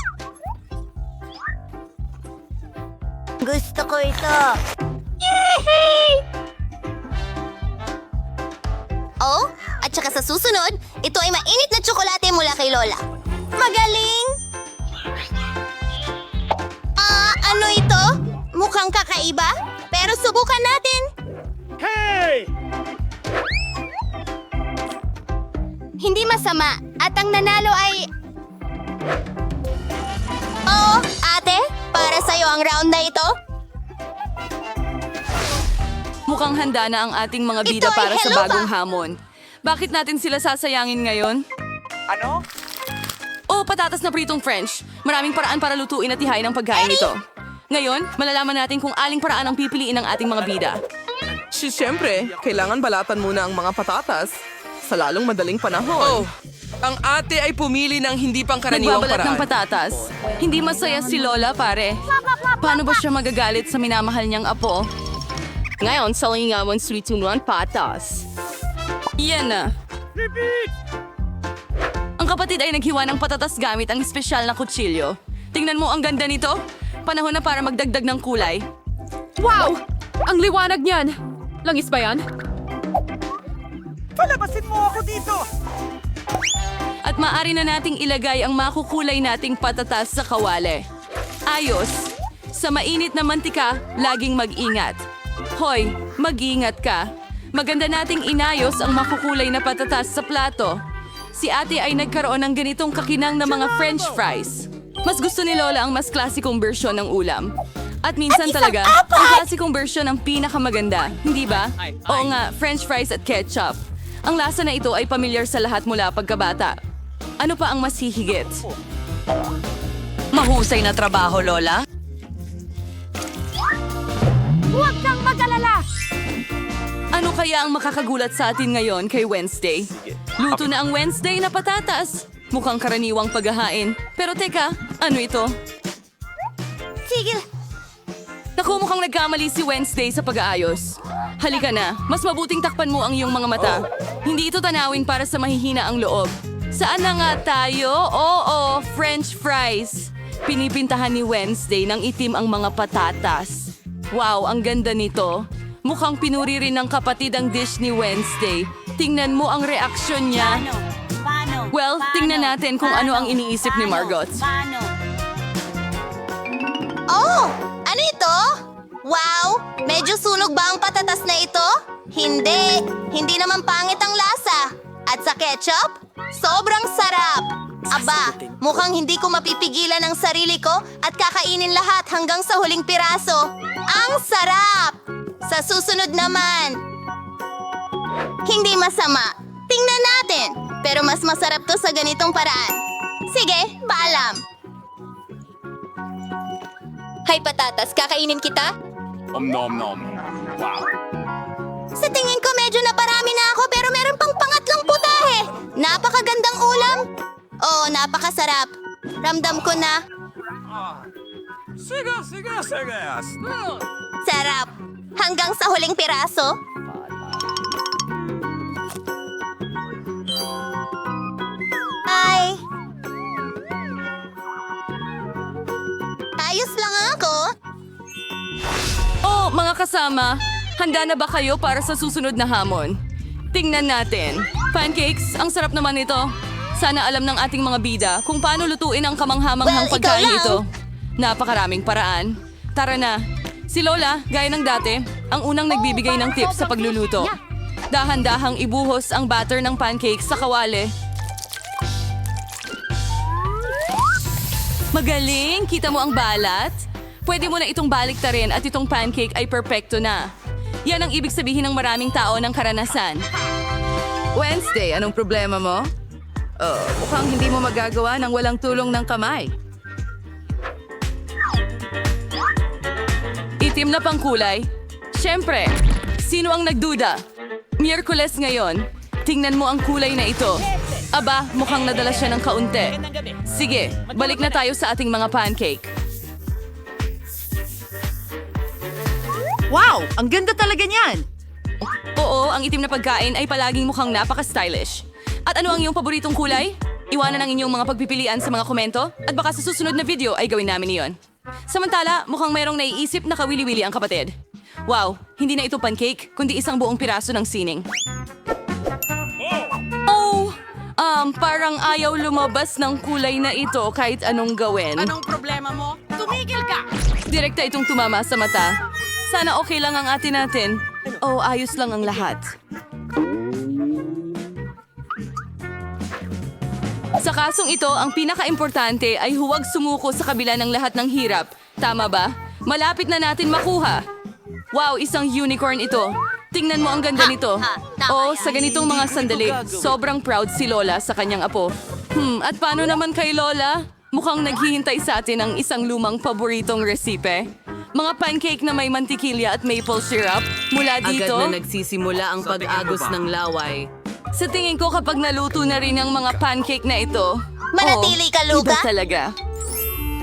Gusto ko ito. Yehey! Oh, at saka sa susunod, ito ay mainit na tsokolate mula kay Lola. Magaling! Ano ito? Mukhang kakaiba, pero subukan natin. Hindi masama, at ang nanalo ay... Oh, ate, para sa'yo ang round na ito. Mukhang handa na ang ating mga bida Ito ay para sa hello bagong ba? hamon. Bakit natin sila sasayangin ngayon? Ano? Oh, patatas na pritong French. Maraming paraan para lutuin at ihain ang pagkain ito. Ngayon, malalaman natin kung aling paraan ang pipiliin ng ating mga bida. Siyempre, kailangan balatan muna ang mga patatas sa lalong madaling panahon. Oh, ang ate ay pumili ng hindi pangkaraniwang Nagbabalat ng paraan. patatas. Hindi masaya si Lola, pare. Paano ba siya magagalit sa minamahal niyang apo? Ngayon, salingawan sulit-tunuan patas. Yan na. Ang kapatid ay naghiwa ng patatas gamit ang espesyal na kutsilyo. Tingnan mo ang ganda nito. Panahon na para magdagdag ng kulay. Wow! Ang liwanag niyan! Langis ba yan? At maaari na nating ilagay ang makukulay nating patatas sa kawali. Ayos! Sa mainit na mantika, laging mag-ingat. Hoy, mag-ingat ka. Maganda nating inayos ang makukulay na patatas sa plato. Si ate ay nagkaroon ng ganitong kakinang na mga French fries. Mas gusto ni Lola ang mas klasikong bersyon ng ulam. At minsan talaga, ang klasikong bersyon ang pinakamaganda, hindi ba? Oo nga, French fries at ketchup. Ang lasa na ito ay pamilyar sa lahat mula pagkabata. Ano pa ang mas hihigit? Mahusay na trabaho, Lola. Huwag kang mag-alala! Ano kaya ang makakagulat sa atin ngayon kay Wednesday? Luto na ang Wednesday na patatas. Mukhang karaniwang paghahain. Pero teka, ano ito? Sige, Naku, mukhang nagkamali si Wednesday sa pag-aayos. Halika na, mas mabuting takpan mo ang iyong mga mata. Hindi ito tanawin para sa mahihina ang loob. Saan na nga tayo? Oo, French fries. Pinipintahan ni Wednesday ng itim ang mga patatas. Wow, ang ganda nito. Mukhang pinuri rin ng kapatid ang dish ni Wednesday. Tingnan mo ang reaksyon niya. Well, tingnan natin kung ano ang iniisip ni Margot. Oh! Ano ito? Wow! Medyo sunog ba ang patatas na ito? Hindi! Hindi naman pangit ang lasa. At sa ketchup? Sobrang sarap! Aba, mukhang hindi ko mapipigilan ang sarili ko at kakainin lahat hanggang sa huling piraso. Ang sarap! Sa susunod naman. Hindi masama. Tingnan natin. Pero mas masarap to sa ganitong paraan. Sige, paalam. Hay patatas, kakainin kita? Sa tingin ko medyo naparami na ako pero meron pang pangatlong putahe. Napakagandang ulam. Oo, napakasarap. Ramdam ko na. Sarap. Hanggang sa huling piraso. Ay. Ayos lang ako. Oh, mga kasama, handa na ba kayo para sa susunod na hamon? Tingnan natin. Pancakes, ang sarap naman ito. Sana alam ng ating mga bida kung paano lutuin ang kamanghamanghang Well, ikaw pagkain lang. ito. Napakaraming paraan. Tara na. Si Lola, gaya ng dati, ang unang nagbibigay ng tips sa pagluluto. Dahan-dahang ibuhos ang batter ng pancakes sa kawali. Magaling! Kita mo ang balat? Pwede mo na itong baliktarin at itong pancake ay perpekto na. Yan ang ibig sabihin ng maraming tao ng karanasan. Wednesday, anong problema mo? Mukhang hindi mo magagawa ng walang tulong ng kamay. Itim na pangkulay? Siyempre, sino ang nagduda? Miyerkules ngayon, tingnan mo ang kulay na ito. Aba, mukhang nadala siya ng kaunti. Sige, balik na tayo sa ating mga pancake. Wow! Ang ganda talaga niyan! Oo, ang itim na pagkain ay palaging mukhang napaka-stylish. At ano ang iyong paboritong kulay? Iwanan ang inyong mga pagpipilian sa mga komento at baka sa susunod na video ay gawin namin iyon. Samantala, mukhang mayroong naiisip na kawili-wili ang kapatid. Wow, hindi na ito pancake, kundi isang buong piraso ng sining. Oh, parang ayaw lumabas ng kulay na ito kahit anong gawin. Anong problema mo? Tumigil ka! Direkta itong tumama sa mata. Sana okay lang ang atin natin. Oh, ayos lang ang lahat. Sa kasong ito, ang pinaka-importante ay huwag sumuko sa kabila ng lahat ng hirap. Tama ba? Malapit na natin makuha. Wow, isang unicorn ito. Tingnan mo ang ganda nito. Oh, sa ganitong mga sandali, sobrang proud si Lola sa kanyang apo. At paano naman kay Lola? Mukhang naghihintay sa atin ang isang lumang paboritong resipe. Mga pancake na may mantikilya at maple syrup. Mula dito, nagsisimula ang pag-agos ng laway. sa tingin ko kapag naluto na rin ang mga pancake na ito, Manatili ka, Luga. iba talaga.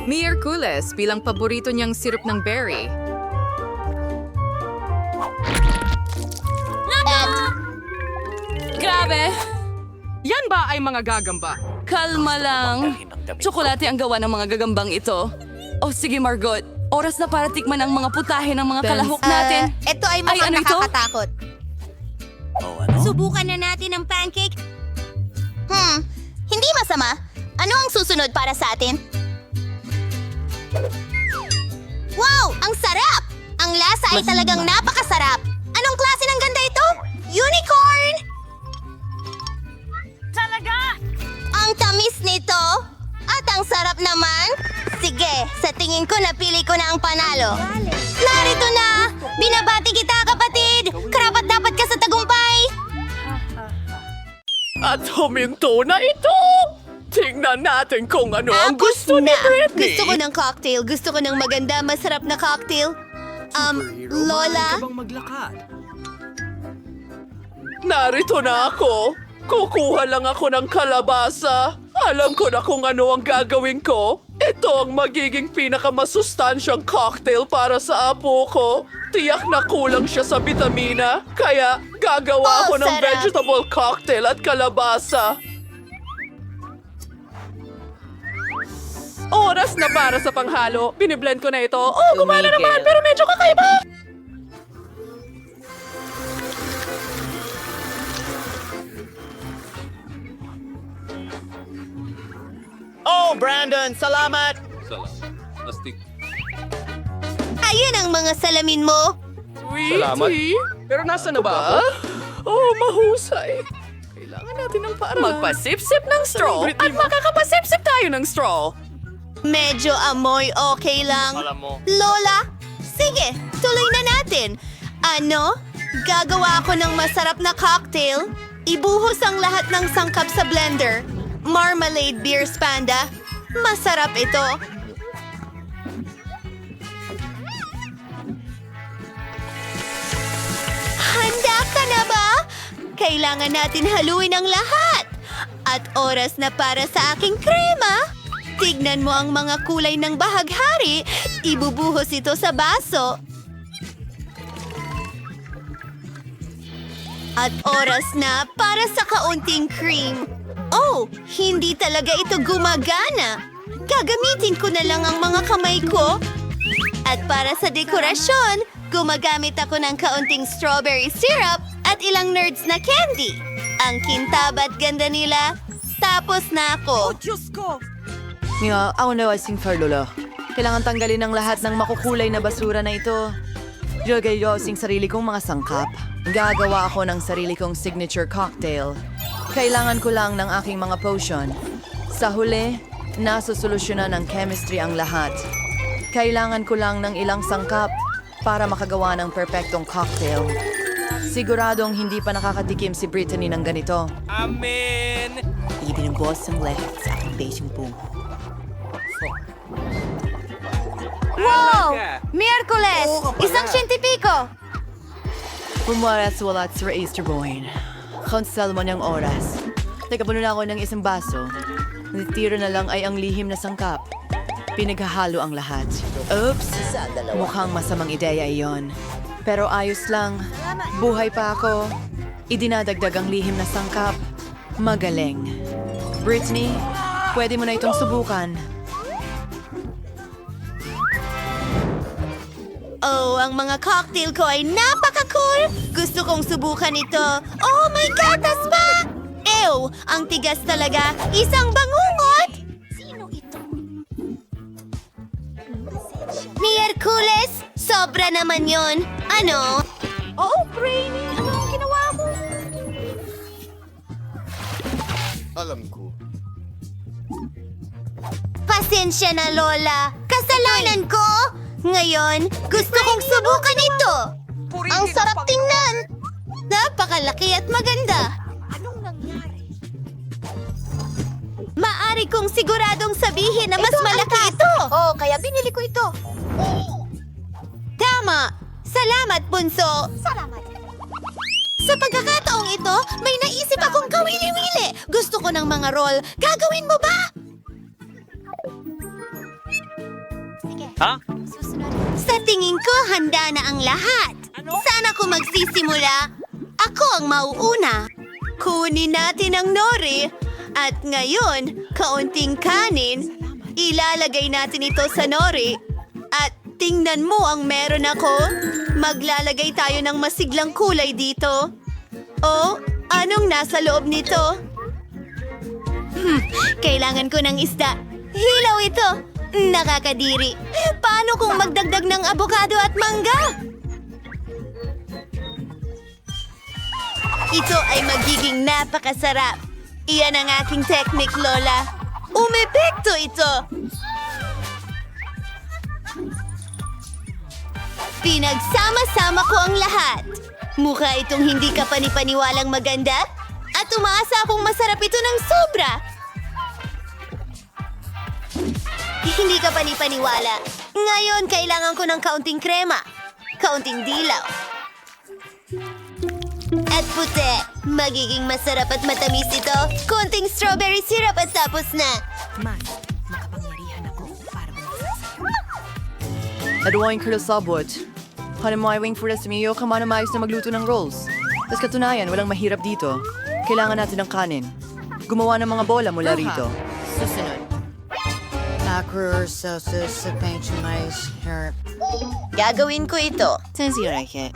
Miyerkules bilang paborito niyang sirup ng berry. Grabe! Yan ba ay mga gagamba? Kalma lang. Tsokolate ang gawa ng mga gagambang ito. Oh, sige Margot. Oras na para tikman ang mga putahe ng mga kalahok natin. Ito ay mukhang ano ito? nakakatakot. Subukan na natin ang pancake. Hindi masama. Ano ang susunod para sa atin? Wow! Ang sarap! Ang lasa ay talagang napakasarap. Anong klase ng ganda ito? Unicorn! Talaga? Ang tamis nito. At ang sarap naman. Sige, sa tingin ko napili ko na ang panalo. Narito na! Binabati kita, kapatid! Karapat-dapat ka sa tagumpay! At huminto na ito! Tingnan natin kung ano ang gusto ni Britney. Gusto ko ng cocktail. Gusto ko ng maganda, masarap na cocktail. Lola? Narito na ako. Kukuha lang ako ng kalabasa. Alam ko na kung ano ang gagawin ko. Ito ang magiging pinakamasustansyang cocktail para sa apo ko. Tiyak na kulang siya sa bitamina. Kaya gagawa ako ng sarap. vegetable cocktail at kalabasa. Oras na para sa panghalo. Biniblend ko na ito. Oh, gumana naman, pero medyo kakaiba. Oh, Brandon, salamat! Ayun ang mga salamin mo. Sweetie? Pero nasa na ba ako? Oh, mahusay. Kailangan natin ng paraan. Magpasip-sip ng straw at makakapasip-sip tayo ng straw. Medyo amoy okay lang. Lola, sige, tuloy na natin. Ano? Gagawa ako ng masarap na cocktail. Ibuhos ang lahat ng sangkap sa blender. Marmalade beer panda. Masarap ito. Handa ka na ba? Kailangan natin haluin ang lahat. At oras na para sa aking krema. Tignan mo ang mga kulay ng bahaghari. Ibubuhos ito sa baso. At oras na para sa kaunting cream. Oh, hindi talaga ito gumagana. Gagamitin ko na lang ang mga kamay ko. At para sa dekorasyon, gumagamit ako ng kaunting strawberry syrup at ilang nerds na candy. Ang kintab at ganda nila. Tapos na ako. Nga, ako na asing Farlola. Kailangan tanggalin ang lahat ng makukulay na basura na ito. Jogay yosing sarili kong mga sangkap. Gagawa ako ng sarili kong signature cocktail. Kailangan ko lang ng aking mga potion. Sa huli, nasusolusyonan ng chemistry ang lahat. Kailangan ko lang ng ilang sangkap para makagawa ng perpektong cocktail. Siguradong hindi pa nakakatikim si Brittany ng ganito. Amen! Ibig ng boss ang lahat sa aking basing boom. Wow! Miyerkules! Isang siyentipiko! Pumaras walat sa Easter Boyne. Konsal mo niyang oras. Teka, puno na ako ng isang baso. Natitira na lang ay ang lihim na sangkap. Pinaghahalo ang lahat. Oops! Mukhang masamang ideya iyon. Pero ayos lang. Buhay pa ako. Idinadagdag ang lihim na sangkap. Magaling. Brittany, pwede mo na itong subukan. Oh, ang mga cocktail ko ay napaka-cool! Gusto kong subukan ito. Oh, may gatas pa! Ew! Ang tigas talaga! Isang bangungot! Sino ito? Miyerkules! Sobra naman yon. Ano? Oh, Brainy! Ano ang ginawa mo? Alam ko. Pasensya na, Lola. Kasalanan ko! Ngayon, gusto kong subukan ito! Ang sarap tingnan! Napakalaki at maganda! Anong nangyari? Maari kong siguradong sabihin na mas malaki ito! Oh, kaya binili ko ito. Tama! Salamat, Bunso! Salamat! Sa pagkakataong ito, may naisip akong kawili-wili! Gusto ko ng mga roll. Gagawin mo ba? Ha? Sa tingin ko, handa na ang lahat. Sana ko magsisimula. Ako ang mauuna. Kunin natin ang nori. At ngayon, kaunting kanin. Ilalagay natin ito sa nori. At tingnan mo ang meron ako. Maglalagay tayo ng masiglang kulay dito. Oh, anong nasa loob nito? Kailangan ko ng isda. Hilaw ito. Nakakadiri. Paano kung magdagdag ng abokado at mangga? Ito ay magiging napakasarap. Iyan ang aking technique, Lola. Umepekto ito. Pinagsama-sama ko ang lahat. Mukha itong hindi ka panipaniwalang maganda. At umaasa akong masarap ito ng sobra. Hindi ka panipaniwala. Ngayon, kailangan ko ng kaunting krema. Kaunting dilaw. At puti. Magiging masarap at matamis ito. Konting strawberry syrup at tapos na. Adwain ka sabot. Hanamaywing for us miyo kamanamayos na magluto ng rolls. Tapos katunayan, walang mahirap dito. Kailangan natin ng kanin. Gumawa ng mga bola mula rito. Susunod. Acro sauces sa panchamais herb. Gagawin ko ito. Tanzirake.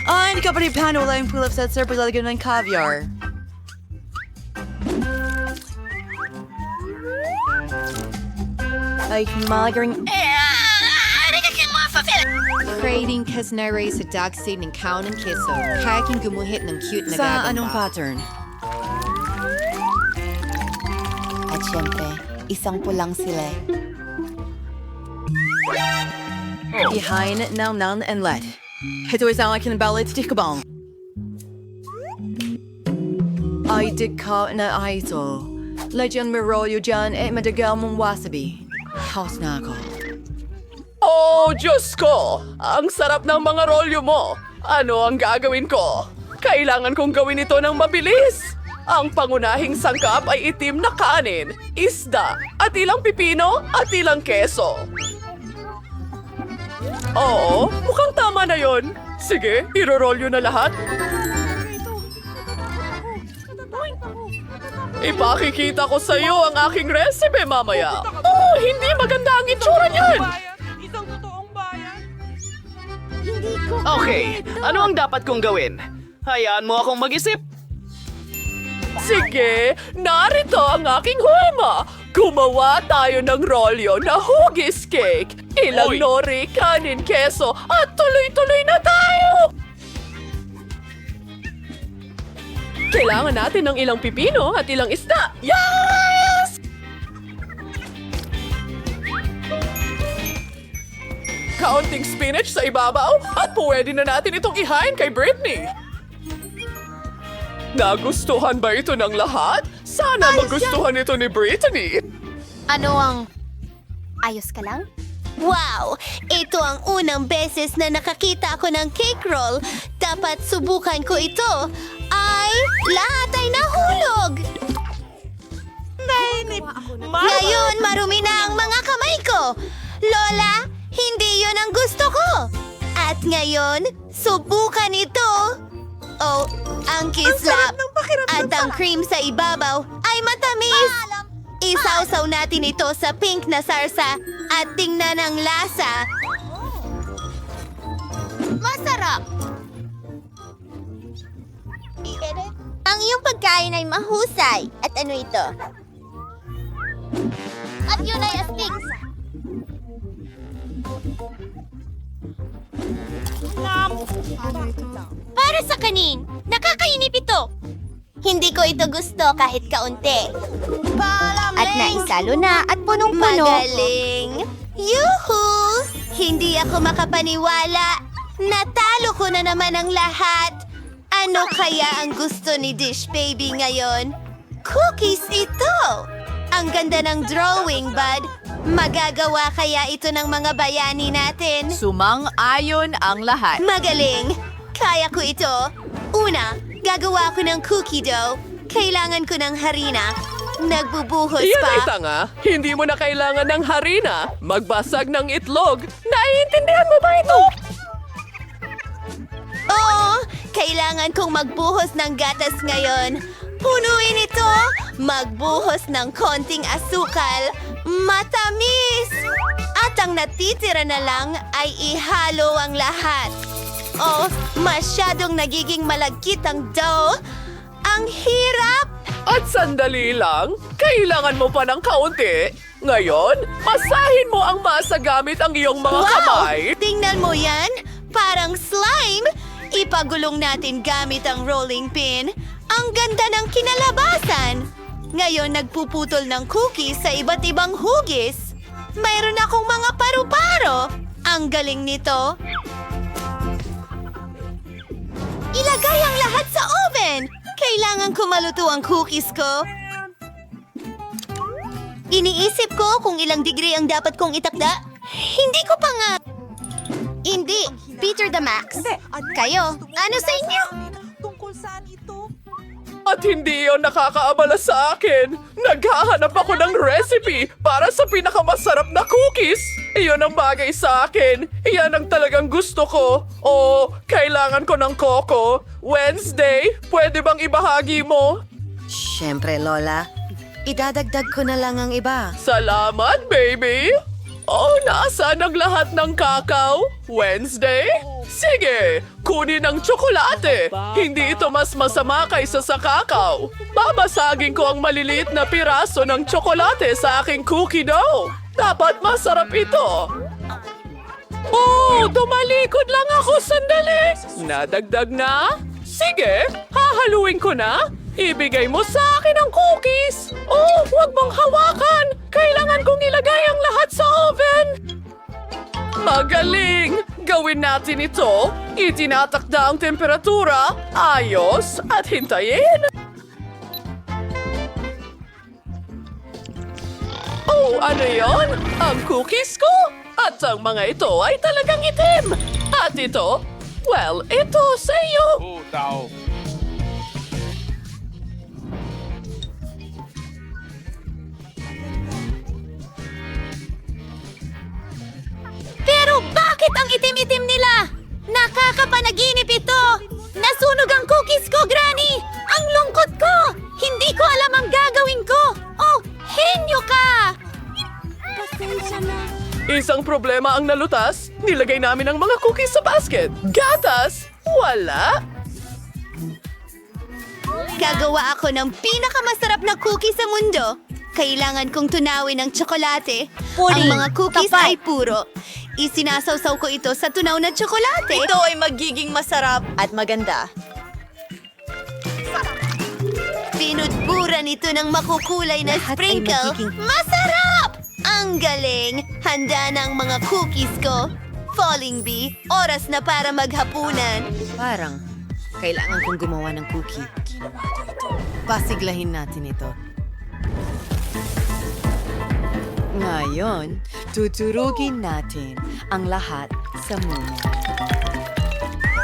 Ah, hindi ka pa rin paano wala yung pull-up set sir paglalagyan ng caviar. Ay, malagaring... Creating kasnare sa dagsid ng kaon ng keso. Kayaking gumuhit ng cute na Sa gagamba. anong pattern? At syempre, isang pulang sila. Behind now none and let. Ito isang aking ballet tikabang. Ay, di ka na ito. Legend Miroyo dyan madagal mong wasabi. House na ako. Oh, Diyos ko! Ang sarap ng mga rolyo mo. Ano ang gagawin ko? Kailangan kong gawin ito ng mabilis. Ang pangunahing sangkap ay itim na kanin, isda, at ilang pipino at ilang keso. Oo, mukhang tama na yon. Sige, irorolyo na lahat. Ipakikita ko sa iyo ang aking recipe mamaya. Oh, hindi maganda ang itsura niyan. Okay, ano ang dapat kong gawin? Hayaan mo akong mag-isip. Sige, narito ang aking huma. Gumawa tayo ng rolyo na hugis cake. Ilang Uy. nori, kanin, keso, at tuloy-tuloy na tayo! Kailangan natin ng ilang pipino at ilang isda. Yes! Kaunting spinach sa ibabaw at pwede na natin itong ihain kay Britney. Nagustuhan ba ito ng lahat? Sana magustuhan ito ni Britney. Ano ang... Ayos ka lang? Wow! Ito ang unang beses na nakakita ako ng cake roll. Dapat subukan ko ito. Ay, lahat ay nahulog! Ngayon, marumi na ang mga kamay ko. Lola, hindi yon ang gusto ko. At ngayon, subukan ito. Oh, ang kislap at ang cream sa ibabaw ay matamis. Isawsaw natin ito sa pink na sarsa at tingnan ang lasa. Masarap! Ang iyong pagkain ay mahusay. At ano ito? At yun ay astig. Para sa kanin, nakakainip ito. Hindi ko ito gusto kahit kaunti. At naisalo na at punong-puno. Magaling! Yuhu! Hindi ako makapaniwala. Natalo ko na naman ang lahat. Ano kaya ang gusto ni Dish Baby ngayon? Cookies ito! Ang ganda ng drawing, bud. Magagawa kaya ito ng mga bayani natin? Sumang-ayon ang lahat. Magaling! Kaya ko ito. Una, gagawa ko ng cookie dough. Kailangan ko ng harina. Nagbubuhos Iyan pa. ay tanga. Hindi mo na kailangan ng harina. Magbasag ng itlog. Naiintindihan mo ba ito? Oo, kailangan kong magbuhos ng gatas ngayon. Punuin ito. Magbuhos ng konting asukal. Matamis! At ang natitira na lang ay ihalo ang lahat. Oh, masyadong nagiging malagkit ang dough. Ang hirap! At sandali lang, kailangan mo pa ng kaunti. Ngayon, masahin mo ang masa gamit ang iyong mga kamay. Tingnan mo yan! Parang slime! Ipagulong natin gamit ang rolling pin. Ang ganda ng kinalabasan! Ngayon, nagpuputol ng cookies sa iba't ibang hugis. Mayroon akong mga paru-paro. Ang galing nito. Ilagay ang lahat sa oven! Kailangan ko maluto ang cookies ko. Iniisip ko kung ilang degree ang dapat kong itakda. Hindi ko pa nga... Hindi. Peter the Max. Kayo, ano sa inyo? At hindi yon nakakaabala sa akin. Naghahanap ako ng recipe para sa pinakamasarap na cookies. Iyon ang bagay sa akin. Iyan ang talagang gusto ko. Oh, kailangan ko ng coco. Wednesday, pwede bang ibahagi mo? Siyempre, Lola. Idadagdag ko na lang ang iba. Salamat, baby! Oh, nasaan ang lahat ng kakao? Wednesday? Sige, kunin ang tsokolate. Hindi ito mas masama kaysa sa kakao. Babasagin ko ang maliliit na piraso ng tsokolate sa aking cookie dough. Dapat masarap ito. Oh, tumalikod lang ako sandali. Nadagdag na? Sige, hahaluin ko na. Ibigay mo sa akin ang cookies. Oh, huwag mong hawakan. Kailangan kong ilagay ang lahat sa oven. Magaling! Gawin natin ito. Itinatakda ang temperatura. Ayos at hintayin. Oh, ano yon? Ang cookies ko? At ang mga ito ay talagang itim. At ito, well, ito sa iyo. Pero bakit ang itim-itim nila? Nakakapanaginip ito! Nasunog ang cookies ko, Granny! Ang lungkot ko! Hindi ko alam ang gagawin ko! Oh, henyo ka! Pasensya na. Isang problema ang nalutas. Nilagay namin ang mga cookies sa basket. Gatas? Wala. Gagawa ako ng pinakamasarap na cookie sa mundo. Kailangan kong tunawin ng tsokolate. Ang mga cookies ay puro. Isinasawsaw ko ito sa tunaw na tsokolate. Ito ay magiging masarap at maganda. Pinudburan ito ng makukulay na sprinkle. Masarap! Ang galing! Handa na ang mga cookies ko. Falling Bee, oras na para maghapunan. Parang, kailangan kong gumawa ng cookie. Pasiglahin natin ito. Ngayon, tuturugin natin ang lahat sa muna.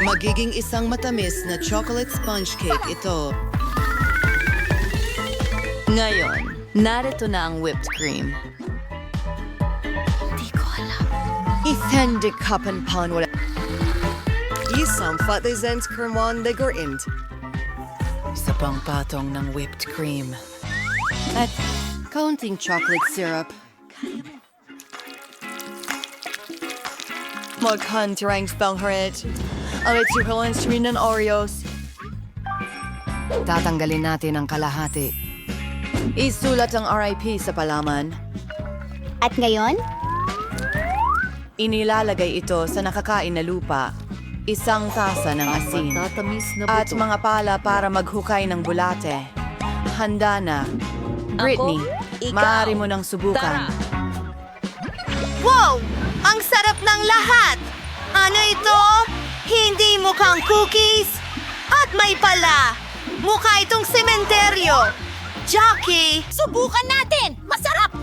Magiging isang matamis na chocolate sponge cake ito. Ngayon, narito na ang whipped cream. Ithendig kapan pan wala. Isang fatizens kermon de gorind. Isa pang patong ng whipped cream. At kaunting chocolate syrup. Maghantirang spangharit. Alit yung screen ng Oreos. Tatanggalin natin ang kalahati. Isulat ang RIP sa palaman. At ngayon? Inilalagay ito sa nakakain na lupa. Isang tasa ng asin. At mga pala para maghukay ng bulate. Handa na. Britney, maaari mo nang subukan. Wow! Ang sarap ng lahat! Ano ito? Hindi mukhang cookies? At may pala! Mukha itong sementeryo! Jackie! Subukan natin! Masarap!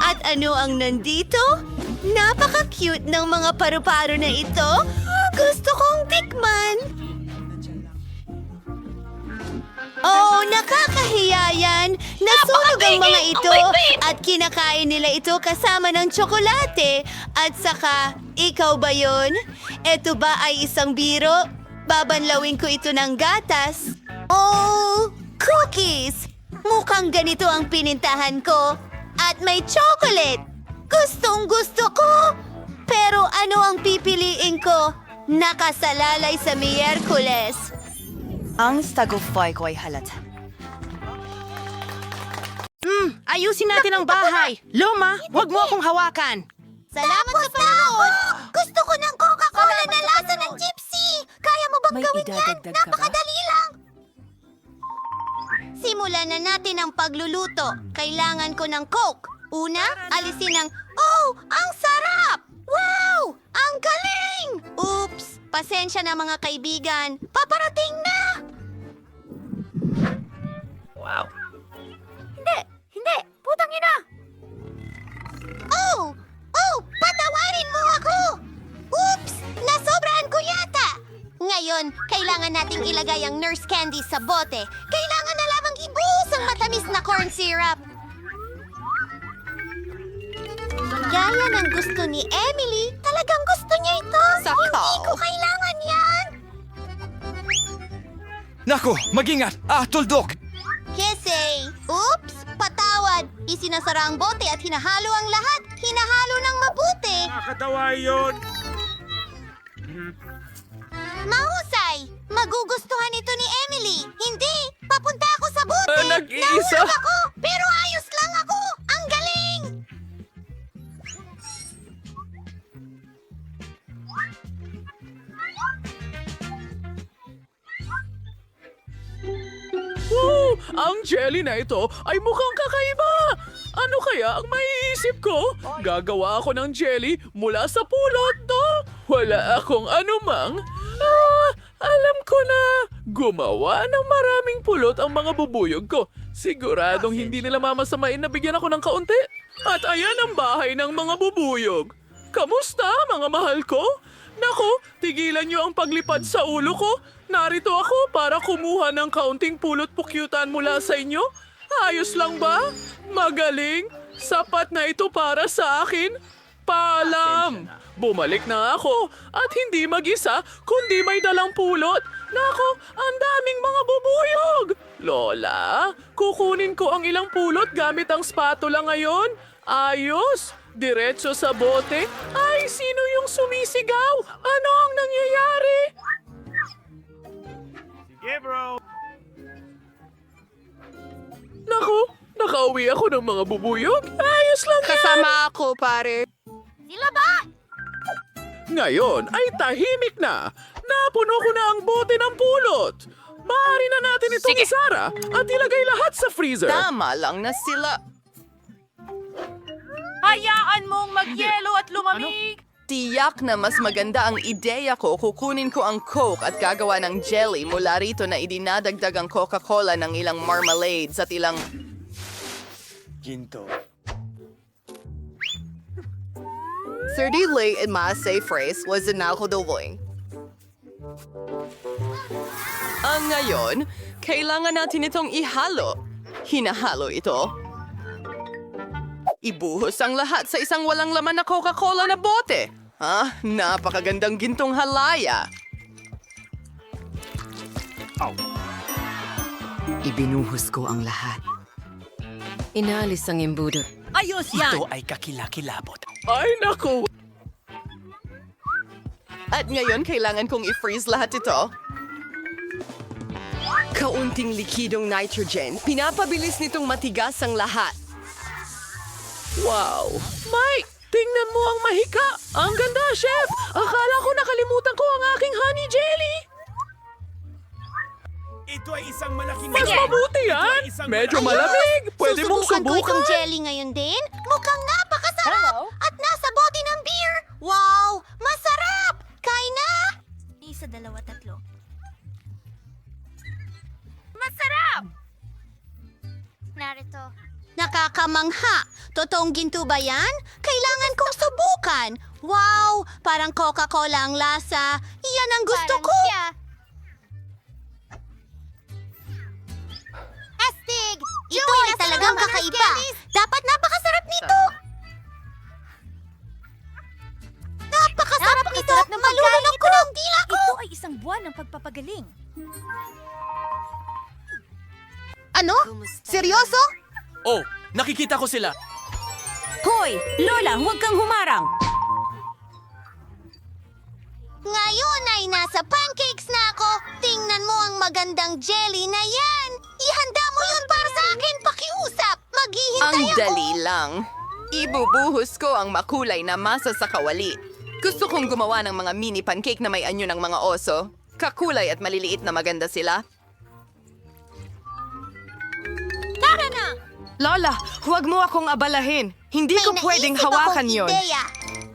At ano ang nandito? Napaka-cute ng mga paru-paro na ito. Gusto kong tikman. Oh, nakakahiya yan. Nasunog ang mga ito at kinakain nila ito kasama ng tsokolate. At saka, ikaw ba yon? Ito ba ay isang biro? Babanlawin ko ito ng gatas. Oh, cookies! Mukhang ganito ang pinintahan ko. At may chocolate. Gustong gusto ko. Pero ano ang pipiliin ko? Nakasalalay sa Miyerkules. Ang tagumpay ko ay halata. Ayusin natin ang bahay. Luma, wag mo akong hawakan. Salamat sa panonood. Gusto ko ng Coca-Cola na lasa ng gypsy. Kaya mo bang gawin yan? Napakadali lang. Simulan na natin ang pagluluto. Kailangan ko ng Coke. Una, alisin ang... Oh, ang sarap! Wow! Ang galing! Oops! Pasensya na mga kaibigan. Paparating na! Wow. Hindi! Putang ina! Oh! Oh! Patawarin mo ako! Oops! Nasobrahan ko yata! Ngayon, kailangan nating ilagay ang nurse candy sa bote. Kailangan na lamang ibuhos ang matamis na corn syrup. Gaya ng gusto ni Emily, talagang gusto niya ito. Hindi ko kailangan yan. Nako, mag-ingat! Tuldok! Kese! Oops! Patawad! Isinasara ang bote at hinahalo ang lahat. Hinahalo ng mabuti. Nakakatawa yun! Mahusay! Magugustuhan ito ni Emily. Hindi! Papunta ako sa bote. Nag-iisa? Nahulog ako, pero ayos lang ako. Ang galing! Ang jelly na ito ay mukhang kakaiba! Ano kaya ang maiisip ko? Gagawa ako ng jelly mula sa pulot, no? Wala akong anumang. Alam ko na. Gumawa ng maraming pulot ang mga bubuyog ko. Siguradong hindi nila mamasamain na bigyan ako ng kaunti. At ayan ang bahay ng mga bubuyog. Kamusta, mga mahal ko? Naku, tigilan niyo ang paglipad sa ulo ko. Narito ako para kumuha ng kaunting pulot-pukyutan mula sa inyo. Ayos lang ba? Magaling. Sapat na ito para sa akin. Paalam! Bumalik na ako at hindi mag-isa kundi may dalang pulot. Nako, ang daming mga bubuyog! Lola, kukunin ko ang ilang pulot gamit ang spatula ngayon. Ayos! Diretso sa bote. Ay, sino yung sumisigaw? Ano ang nangyayari? Sige, bro. Naku, nakauwi ako ng mga bubuyog. Ayos lang yan. Kasama ako, pare. Ngayon ay tahimik na. Napuno ko na ang bote ng pulot. Maaari na natin itong isara at ilagay lahat sa freezer. Tama lang na sila. Hayaan mong magyelo at lumamig! Tiyak na mas maganda ang ideya ko. Kukunin ko ang Coke at gagawa ng jelly mula rito na idinadagdag ang Coca-Cola ng ilang marmalades at ilang... Sardili in my safe phrase was an alcodoling. Ang ngayon, kailangan natin itong ihalo. Hinahalo ito. Ibuhos ang lahat sa isang walang laman na Coca-Cola na bote. Napakagandang gintong halaya. Ibinuhos ko ang lahat. Inalis ang embudo. Ayos yan! Ay, naku. At ngayon, kailangan kong i-freeze lahat ito. Kaunting likidong nitrogen. Pinapabilis nitong matigas ang lahat. Wow. Mike, tingnan mo ang mahika. Ang ganda, chef. Akala ko nakalimutan ko ang aking honey jelly. Ito ay isang malaking... Mas mabuti yan. Medyo malamig. Pwede mong Susubukan ko itong subukan. jelly ngayon din. Mukhang napakasarap! At nasa bote ng beer! Wow! Masarap! Kain na! Isa, dalawa, tatlo. Masarap! Narito. Nakakamangha! Totoong ginto ba yan? Kailangan kong subukan! Wow! Parang Coca-Cola ang lasa. Iyan ang gusto ko! Astig! Ito ay talagang kakaiba! Dapat napakasarap nito! Napakasarap nito! Malulunok ko ng dila ko! Ito ay isang buwan ng pagpapagaling. Ano? Seryoso? Oh, nakikita ko sila. Hoy! Lola, huwag kang humarang! Ngayon ay nasa pancakes na ako. Tingnan mo ang magandang jelly na yan. Ihanda mo yun para sa akin, pakiusap. Maghihintay Ang ako. dali lang. Ibubuhos ko ang makulay na masa sa kawali. Gusto kong gumawa ng mga mini pancake na may anyo ng mga oso. Kakulay at maliliit na maganda sila. Tara na! Lola, huwag mo akong abalahin. Hindi ko pwedeng naisip hawakan akong yon. ideya.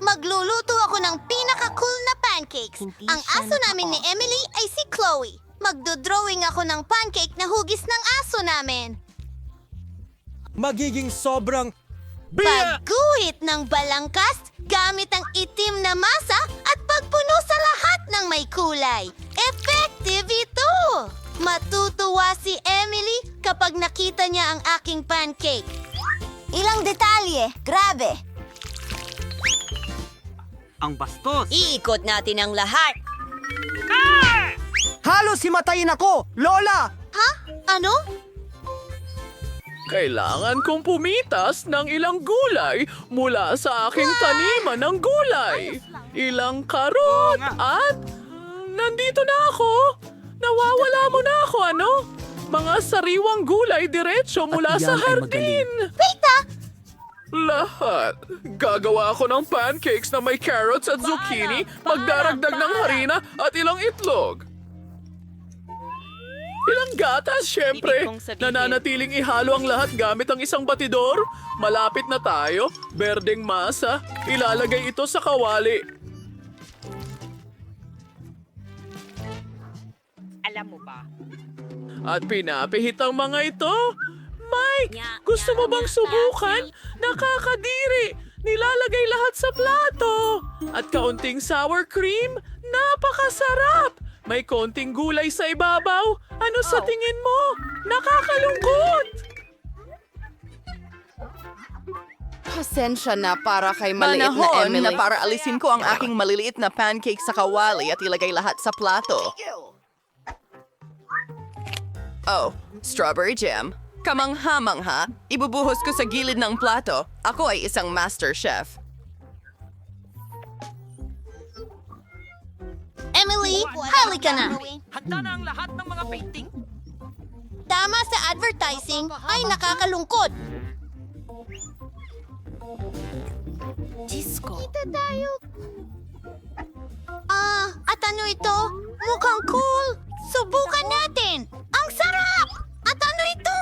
Magluluto ako ng pinaka-cool na pancakes. Ang aso namin ni Emily ay si Chloe. Magdodrawing ako ng pancake na hugis ng aso namin. Magiging sobrang... Pagguhit ng balangkas gamit ang itim na masa at pagpuno sa lahat ng may kulay. Effective ito! Matutuwa si Emily kapag nakita niya ang aking pancake. Ilang detalye, grabe! Ang bastos. Iikot natin ang lahat. Halos himatayin ako! Lola! Ha? Ano? Kailangan kong pumitas ng ilang gulay mula sa aking taniman ng gulay. Ilang karot at... nandito na ako. Nawawala mo na ako, ano? Mga sariwang gulay diretso mula sa hardin. Wait Lahat. Gagawa ako ng pancakes na may carrots at zucchini, magdaragdag ng harina at ilang itlog. Ilang gatas, syempre. Nananatiling ihalo ang lahat gamit ang isang batidor. Malapit na tayo. Berdeng masa. Ilalagay ito sa kawali. Alam mo ba? At pinapihit ang mga ito. Mike! Gusto mo bang subukan? Nakakadiri! Nilalagay lahat sa plato! At kaunting sour cream? Napakasarap! May konting gulay sa ibabaw? Ano sa tingin mo? Nakakalungkot! Pasensya na para kay maliit na Panahon Emily. na para alisin ko ang aking maliliit na pancake sa kawali at ilagay lahat sa plato. Oh, strawberry jam. Kamangha-mangha. Ibubuhos ko sa gilid ng plato. Ako ay isang master chef. Emily, halika na. Handa na ang lahat ng mga painting. Tama sa advertising ay nakakalungkot. Disco. Kita tayo. At ano ito? Mukhang cool. Subukan natin. Ang sarap! At ano ito?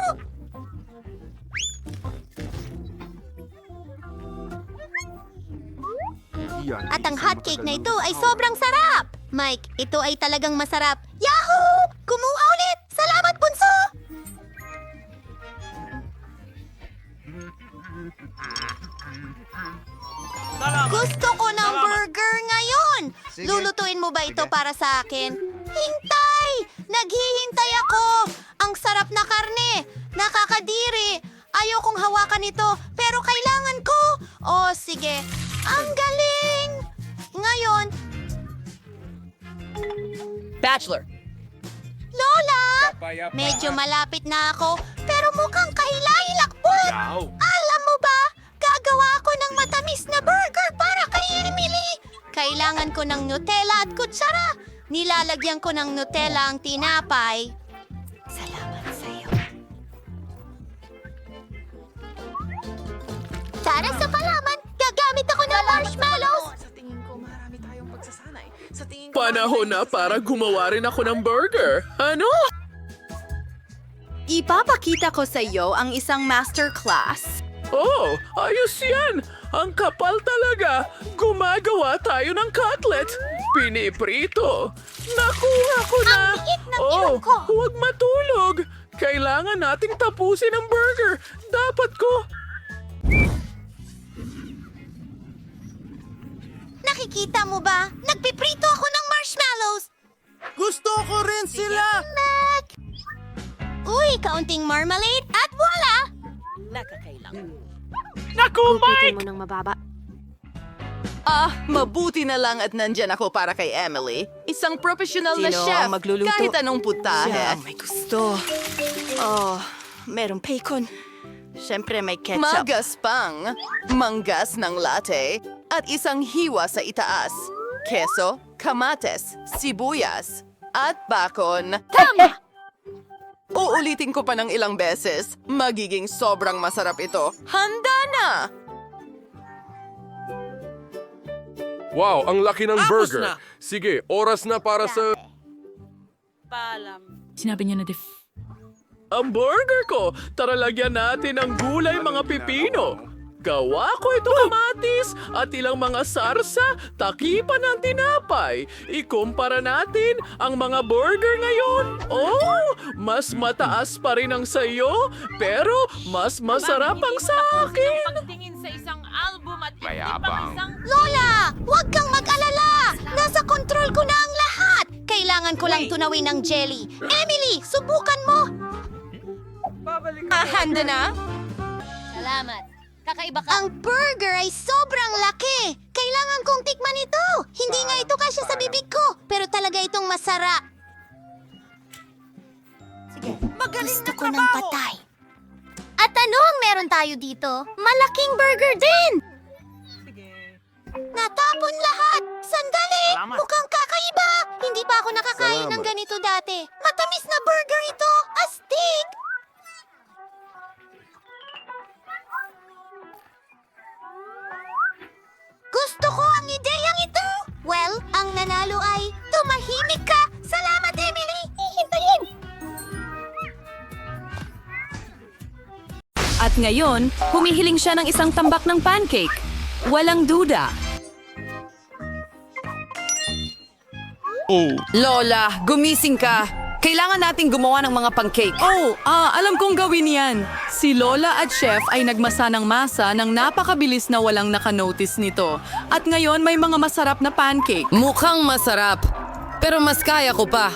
At ang hotcake na ito ay sobrang sarap! Mike, ito ay talagang masarap. Yahoo! Kumuha ulit! Salamat, bunso! Gusto ko ng burger ngayon! Lulutuin mo ba ito para sa akin? Hintay! Naghihintay ako! Ang sarap na karne! Nakakadiri! Ayokong hawakan ito, pero kailangan ko! Oh, sige. Ang galing! Ngayon, Bachelor. Lola! Medyo malapit na ako, pero mukhang kahilahilakbot! Alam mo ba, gagawa ako ng matamis na burger para kay Emily! Kailangan ko ng Nutella at kutsara. Nilalagyan ko ng Nutella ang tinapay. Salamat sa'yo. Para sa palaman, gagamit ako ng marshmallows! Panahon na para gumawa rin ako ng burger. Ano? Ipapakita ko sa iyo ang isang masterclass. Oh, ayos yan! Ang kapal talaga! Gumagawa tayo ng cutlet! Piniprito! Nakuha ko na! Ang liit ng ilong ko! Huwag matulog! Kailangan nating tapusin ang burger! Dapat ko! Nakikita mo ba? Nagpiprito ako ng marshmallows! Gusto ko rin sila! Mac! Uy, kaunting marmalade at voila! Naku, Mike! Mabuti na lang at nandyan ako para kay Emily. Isang professional na Sino chef. ang magluluto? Kahit anong putahe. May gusto. Oh, merong bacon. Siyempre may ketchup. Magaspang, manggas ng latte, at isang hiwa sa itaas. Keso, kamates, sibuyas, at bacon. Tama! Uulitin ko pa ng ilang beses. Magiging sobrang masarap ito. Handa na! Wow, ang laki ng Tapos burger. na. Sige, oras na para sa... Sinabi niya na Ang burger ko! Tara lagyan natin ng gulay mga pipino! Gawa ko ito kamatis at ilang mga sarsa, takipan ng tinapay. Ikumpara natin ang mga burger ngayon. Oh, mas mataas pa rin ang sayo, pero mas masarap ang sa akin. Lola! Huwag kang mag-alala! Nasa kontrol ko na ang lahat! Kailangan ko lang tunawin ng jelly. Emily, subukan mo! Handa na? Salamat. Kakaiba ka. Ang burger ay sobrang laki. Kailangan kong tikman ito. Hindi nga ito kasya sa bibig ko, pero talaga itong masarap. Sige, gusto ko ng patay. At ano ang meron tayo dito? Malaking burger din! Natapon lahat! Sandali! Mukhang kakaiba! Hindi pa ako nakakain ng ganito dati. Matamis na burger ito! Astig! Gusto ko ang ideyang ito! Well, ang nanalo ay tumahimik ka! Salamat, Emily! Hihintayin! At ngayon, humihiling siya ng isang tambak ng pancake. Walang duda. Lola, gumising ka! Kailangan nating gumawa ng mga pancake. Alam kong gawin yan. Si Lola at Chef ay nagmasa ng masa ng napakabilis na walang nakanotice nito. At ngayon may mga masarap na pancake. Mukhang masarap. Pero mas kaya ko pa.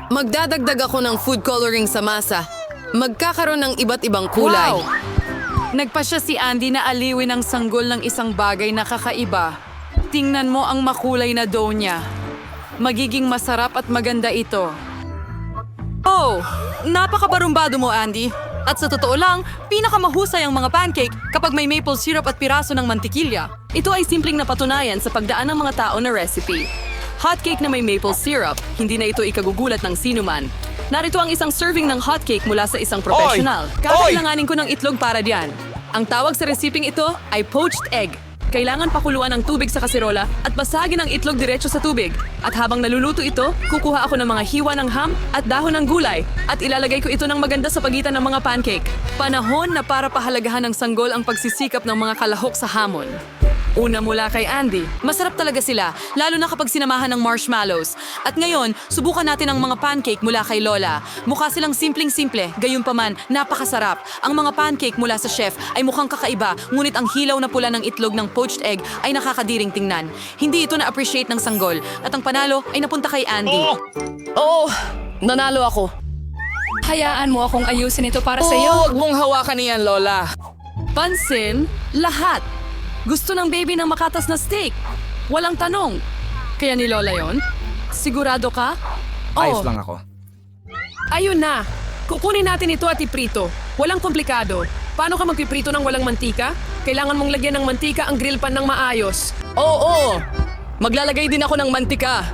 Magdadagdag ako ng food coloring sa masa. Magkakaroon ng iba't ibang kulay. Wow! Nagpasya si Andy na aliwin ang sanggol ng isang bagay na kakaiba. Tingnan mo ang makulay na dough niya. Magiging masarap at maganda ito. Napakabarumbado mo, Andy. At sa totoo lang, pinakamahusay ang mga pancake kapag may maple syrup at piraso ng mantikilya. Ito ay simpleng napatunayan sa pagdaan ng mga tao na recipe. Hotcake na may maple syrup, hindi na ito ikagugulat ng sinuman. Narito ang isang serving ng hotcake mula sa isang professional. Kakailanganin ko ng itlog para diyan. Ang tawag sa resiping ito ay poached egg. Kailangan pakuluan ng tubig sa kaserola at basagin ang itlog diretso sa tubig. At habang naluluto ito, kukuha ako ng mga hiwa ng ham at dahon ng gulay at ilalagay ko ito ng maganda sa pagitan ng mga pancake. Panahon na para pahalagahan ng sanggol ang pagsisikap ng mga kalahok sa hamon. Una mula kay Andy. Masarap talaga sila, lalo na kapag sinamahan ng marshmallows. At ngayon, subukan natin ang mga pancake mula kay Lola. Mukha silang simpleng-simple, gayunpaman, napakasarap. Ang mga pancake mula sa chef ay mukhang kakaiba, ngunit ang hilaw na pula ng itlog ng poached egg ay nakakadiring tingnan. Hindi ito na-appreciate ng sanggol, at ang panalo ay napunta kay Andy. Nanalo ako. Hayaan mo akong ayusin ito para sa iyo. Huwag mong hawakan niyan, Lola. Pansin, lahat. Gusto ng baby ng makatas na steak. Walang tanong. Kaya ni Lola yon? Sigurado ka? Ayos lang ako. Ayun na. Kukunin natin ito at iprito. Walang komplikado. Paano ka magpiprito ng walang mantika? Kailangan mong lagyan ng mantika ang grill pan ng maayos. Maglalagay din ako ng mantika.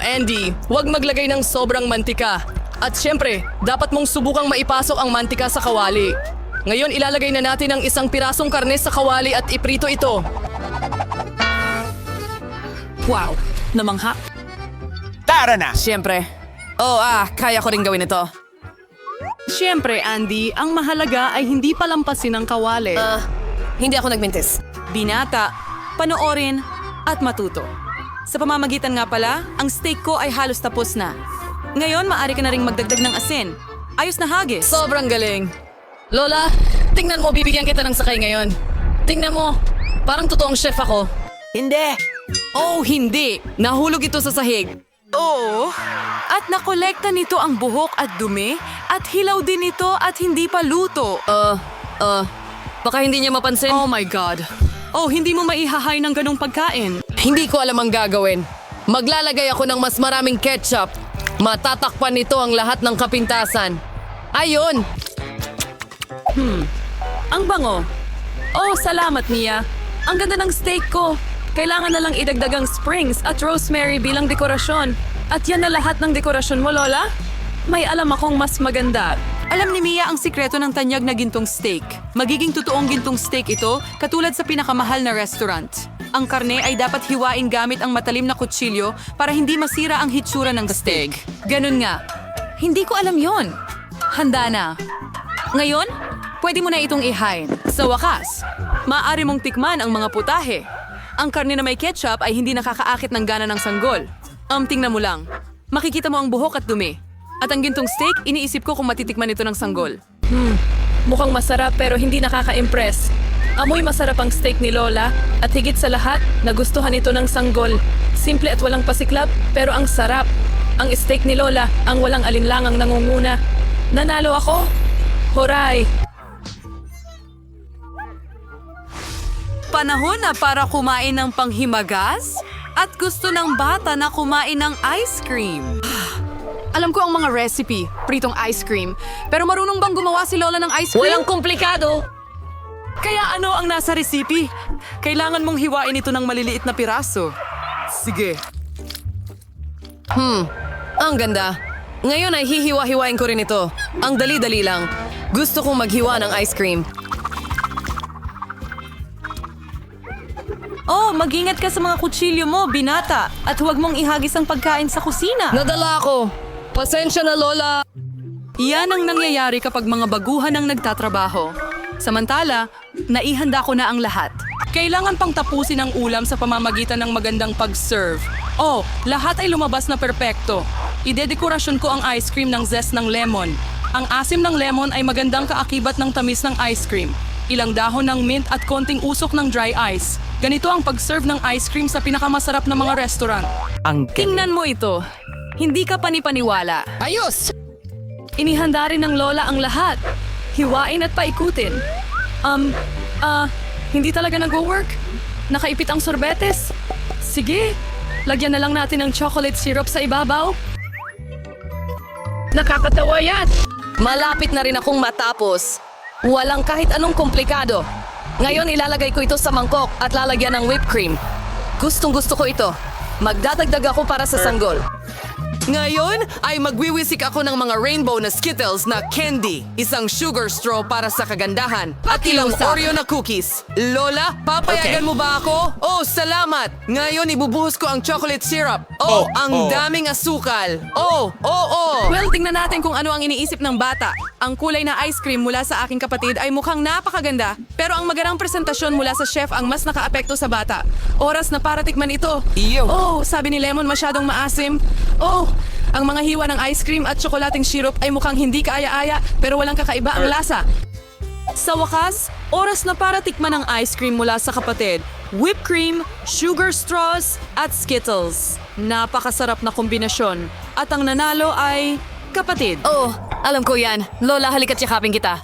Andy, huwag maglagay ng sobrang mantika. At syempre, dapat mong subukang maipasok ang mantika sa kawali. Ngayon ilalagay na natin ang isang pirasong karne sa kawali at iprito ito. Wow, namangha. Tara na! Siyempre. Kaya ko rin gawin ito. Siyempre, Andy, ang mahalaga ay hindi palampasin ang kawali. Hindi ako nagmintis. Binata, panoorin, at matuto. Sa pamamagitan nga pala, ang steak ko ay halos tapos na. Ngayon, maaari ka na ring magdagdag ng asin. Ayos na hagis. Sobrang galing. Lola, tingnan mo, bibigyan kita ng sakay ngayon. Tingnan mo, parang totoong chef ako. Hindi! Hindi. Nahulog ito sa sahig. At nakolekta nito ang buhok at dumi, at hilaw din ito at hindi pa luto. Baka hindi niya mapansin. Oh my God. Hindi mo maihahay ng ganong pagkain. Hindi ko alam ang gagawin. Maglalagay ako ng mas maraming ketchup. Matatakpan nito ang lahat ng kapintasan. Ayun! Ang bango. Salamat, Mia. Ang ganda ng steak ko. Kailangan na lang idagdag ang springs at rosemary bilang dekorasyon. At yan na lahat ng dekorasyon mo, Lola? May alam akong mas maganda. Alam ni Mia ang sikreto ng tanyag na gintong steak. Magiging totoong gintong steak ito, katulad sa pinakamahal na restaurant. Ang karne ay dapat hiwain gamit ang matalim na kutsilyo para hindi masira ang hitsura ng steak. Ganun nga. Hindi ko alam yon. Handa na. Ngayon, pwede mo na itong ihain. Sa wakas, maaari mong tikman ang mga putahe. Ang karne na may ketchup ay hindi nakakaakit ng gana ng sanggol. Tingnan mo lang. Makikita mo ang buhok at dumi. At ang gintong steak, iniisip ko kung matitikman ito ng sanggol. Mukhang masarap pero hindi nakaka-impress. Amoy masarap ang steak ni Lola at higit sa lahat, nagustuhan ito ng sanggol. Simple at walang pasiklab pero ang sarap. Ang steak ni Lola ang walang alinlangang nangunguna. Nanalo ako! Horay! Panahon na para kumain ng panghimagas? At gusto ng bata na kumain ng ice cream. Alam ko ang mga recipe, pritong ice cream. Pero marunong bang gumawa si Lola ng ice cream? Walang komplikado. Kaya ano ang nasa recipe? Kailangan mong hiwain ito ng maliliit na piraso. Sige. Ang ganda. Ngayon ay hihiwa-hiwain ko rin ito. Ang dali-dali lang. Gusto kong maghiwa ng ice cream. Mag-ingat ka sa mga kutsilyo mo, binata. At huwag mong ihagis ang pagkain sa kusina. Nadala ako. Pasensya na, Lola. Iyan ang nangyayari kapag mga baguhan ang nagtatrabaho. Samantala, naihanda ko na ang lahat. Kailangan pang tapusin ang ulam sa pamamagitan ng magandang pag-serve. Lahat ay lumabas na perpekto. Idedekorasyon ko ang ice cream ng zest ng lemon. Ang asim ng lemon ay magandang kaakibat ng tamis ng ice cream. Ilang dahon ng mint at konting usok ng dry ice. Ganito ang pag-serve ng ice cream sa pinakamasarap na mga restaurant. Tingnan mo ito. Hindi ka panipaniwala. Ayos! Inihanda rin ng lola ang lahat. Hiwain at paikutin. Hindi talaga nag-work? Nakaipit ang sorbetes? Sige, lagyan na lang natin ng chocolate syrup sa ibabaw. Nakakatawa yan! Malapit na rin akong matapos. Walang kahit anong komplikado. Ngayon ilalagay ko ito sa mangkok at lalagyan ng whipped cream. Gustong gusto ko ito. Magdadagdag ako para sa sanggol. Ngayon ay magwiwisik ako ng mga rainbow na Skittles na candy, isang sugar straw para sa kagandahan, at ilang Oreo na cookies. Lola, papayagan mo ba ako? Oh, salamat! Ngayon ibubuhos ko ang chocolate syrup. Oh, ang daming asukal. Oh. Well, tingnan natin kung ano ang iniisip ng bata. Ang kulay na ice cream mula sa aking kapatid ay mukhang napakaganda, pero ang magandang presentasyon mula sa chef ang mas nakaapekto sa bata. Oras na para tikman ito. Oh, sabi ni Lemon masyadong maasim. Oh, ang mga hiwa ng ice cream at tsokolating syrup ay mukhang hindi kaaya-aya pero walang kakaiba ang lasa. Sa wakas, oras na para tikman ang ice cream mula sa kapatid. Whipped cream, sugar straws, at Skittles. Napakasarap na kombinasyon. At ang nanalo ay kapatid. Oh, alam ko yan. Lola, halika't yakapin kita.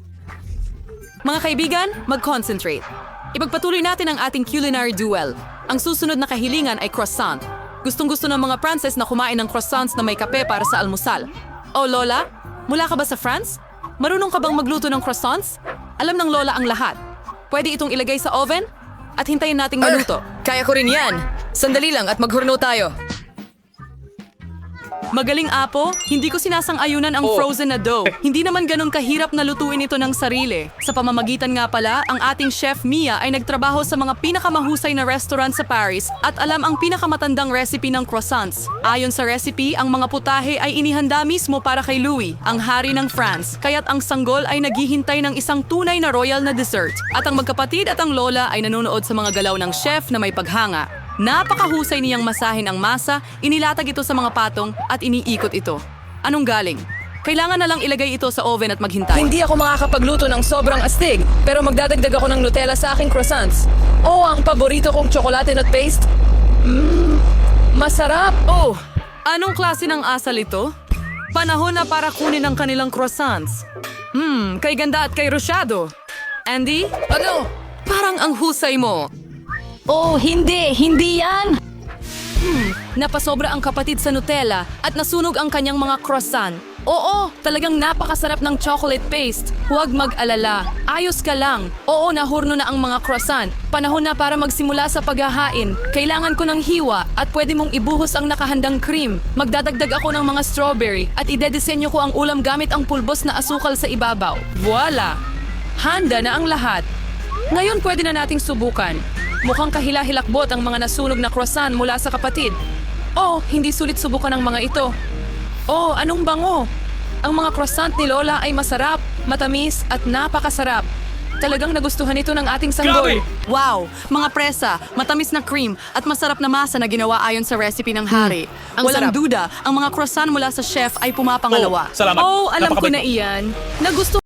Mga kaibigan, mag-concentrate. Ipagpatuloy natin ang ating culinary duel. Ang susunod na kahilingan ay croissant. Gustong-gusto ng mga Frances na kumain ng croissants na may kape para sa almusal. Oh, Lola, mula ka ba sa France? Marunong ka bang magluto ng croissants? Alam ng Lola ang lahat. Pwede itong ilagay sa oven at hintayin nating maluto. Kaya ko rin yan. Sandali lang at maghurno tayo. Magaling, Apo. Hindi ko sinasang-ayunan ang frozen na dough. Hindi naman ganun kahirap na lutuin ito ng sarili. Sa pamamagitan nga pala, ang ating chef Mia ay nagtrabaho sa mga pinakamahusay na restaurant sa Paris at alam ang pinakamatandang recipe ng croissants. Ayon sa recipe, ang mga putahe ay inihanda mismo para kay Louis, ang hari ng France. Kaya't ang sanggol ay naghihintay ng isang tunay na royal na dessert. At ang magkapatid at ang lola ay nanonood sa mga galaw ng chef na may paghanga. Napakahusay niyang masahin ang masa, inilatag ito sa mga patong at iniikot ito. Anong galing? Kailangan na lang ilagay ito sa oven at maghintay. Hindi ako makakapagluto ng sobrang astig, pero magdadagdag ako ng Nutella sa aking croissants. Oh, ang paborito kong chocolate nut paste. Masarap! Oh, anong klase ng asal ito? Panahon na para kunin ang kanilang croissants. Kay ganda at kay rosyado. Andy? Ano? Parang ang husay mo. Oh, hindi yan! Napasobra ang kapatid sa Nutella at nasunog ang kanyang mga croissant. Oo, talagang napakasarap ng chocolate paste. Huwag mag-alala. Ayos ka lang. Oo, nahurno na ang mga croissant. Panahon na para magsimula sa paghahain. Kailangan ko ng hiwa at pwede mong ibuhos ang nakahandang cream. Magdadagdag ako ng mga strawberry at idedesenyo ko ang ulam gamit ang pulbos na asukal sa ibabaw. Voila! Handa na ang lahat. Ngayon pwede na nating subukan. Mukhang kahila-hilakbot ang mga nasunog na croissant mula sa kapatid. Oh, hindi sulit subukan ang mga ito. Oh, anong bango? Ang mga croissant ni Lola ay masarap, matamis at napakasarap. Talagang nagustuhan ito ng ating sanggol. Wow! Mga presa, matamis na cream at masarap na masa na ginawa ayon sa recipe ng hari. Walang duda, ang mga croissant mula sa chef ay pumapangalawa. salamat. Oh, alam ko Napakabait na iyan. Nagustuhan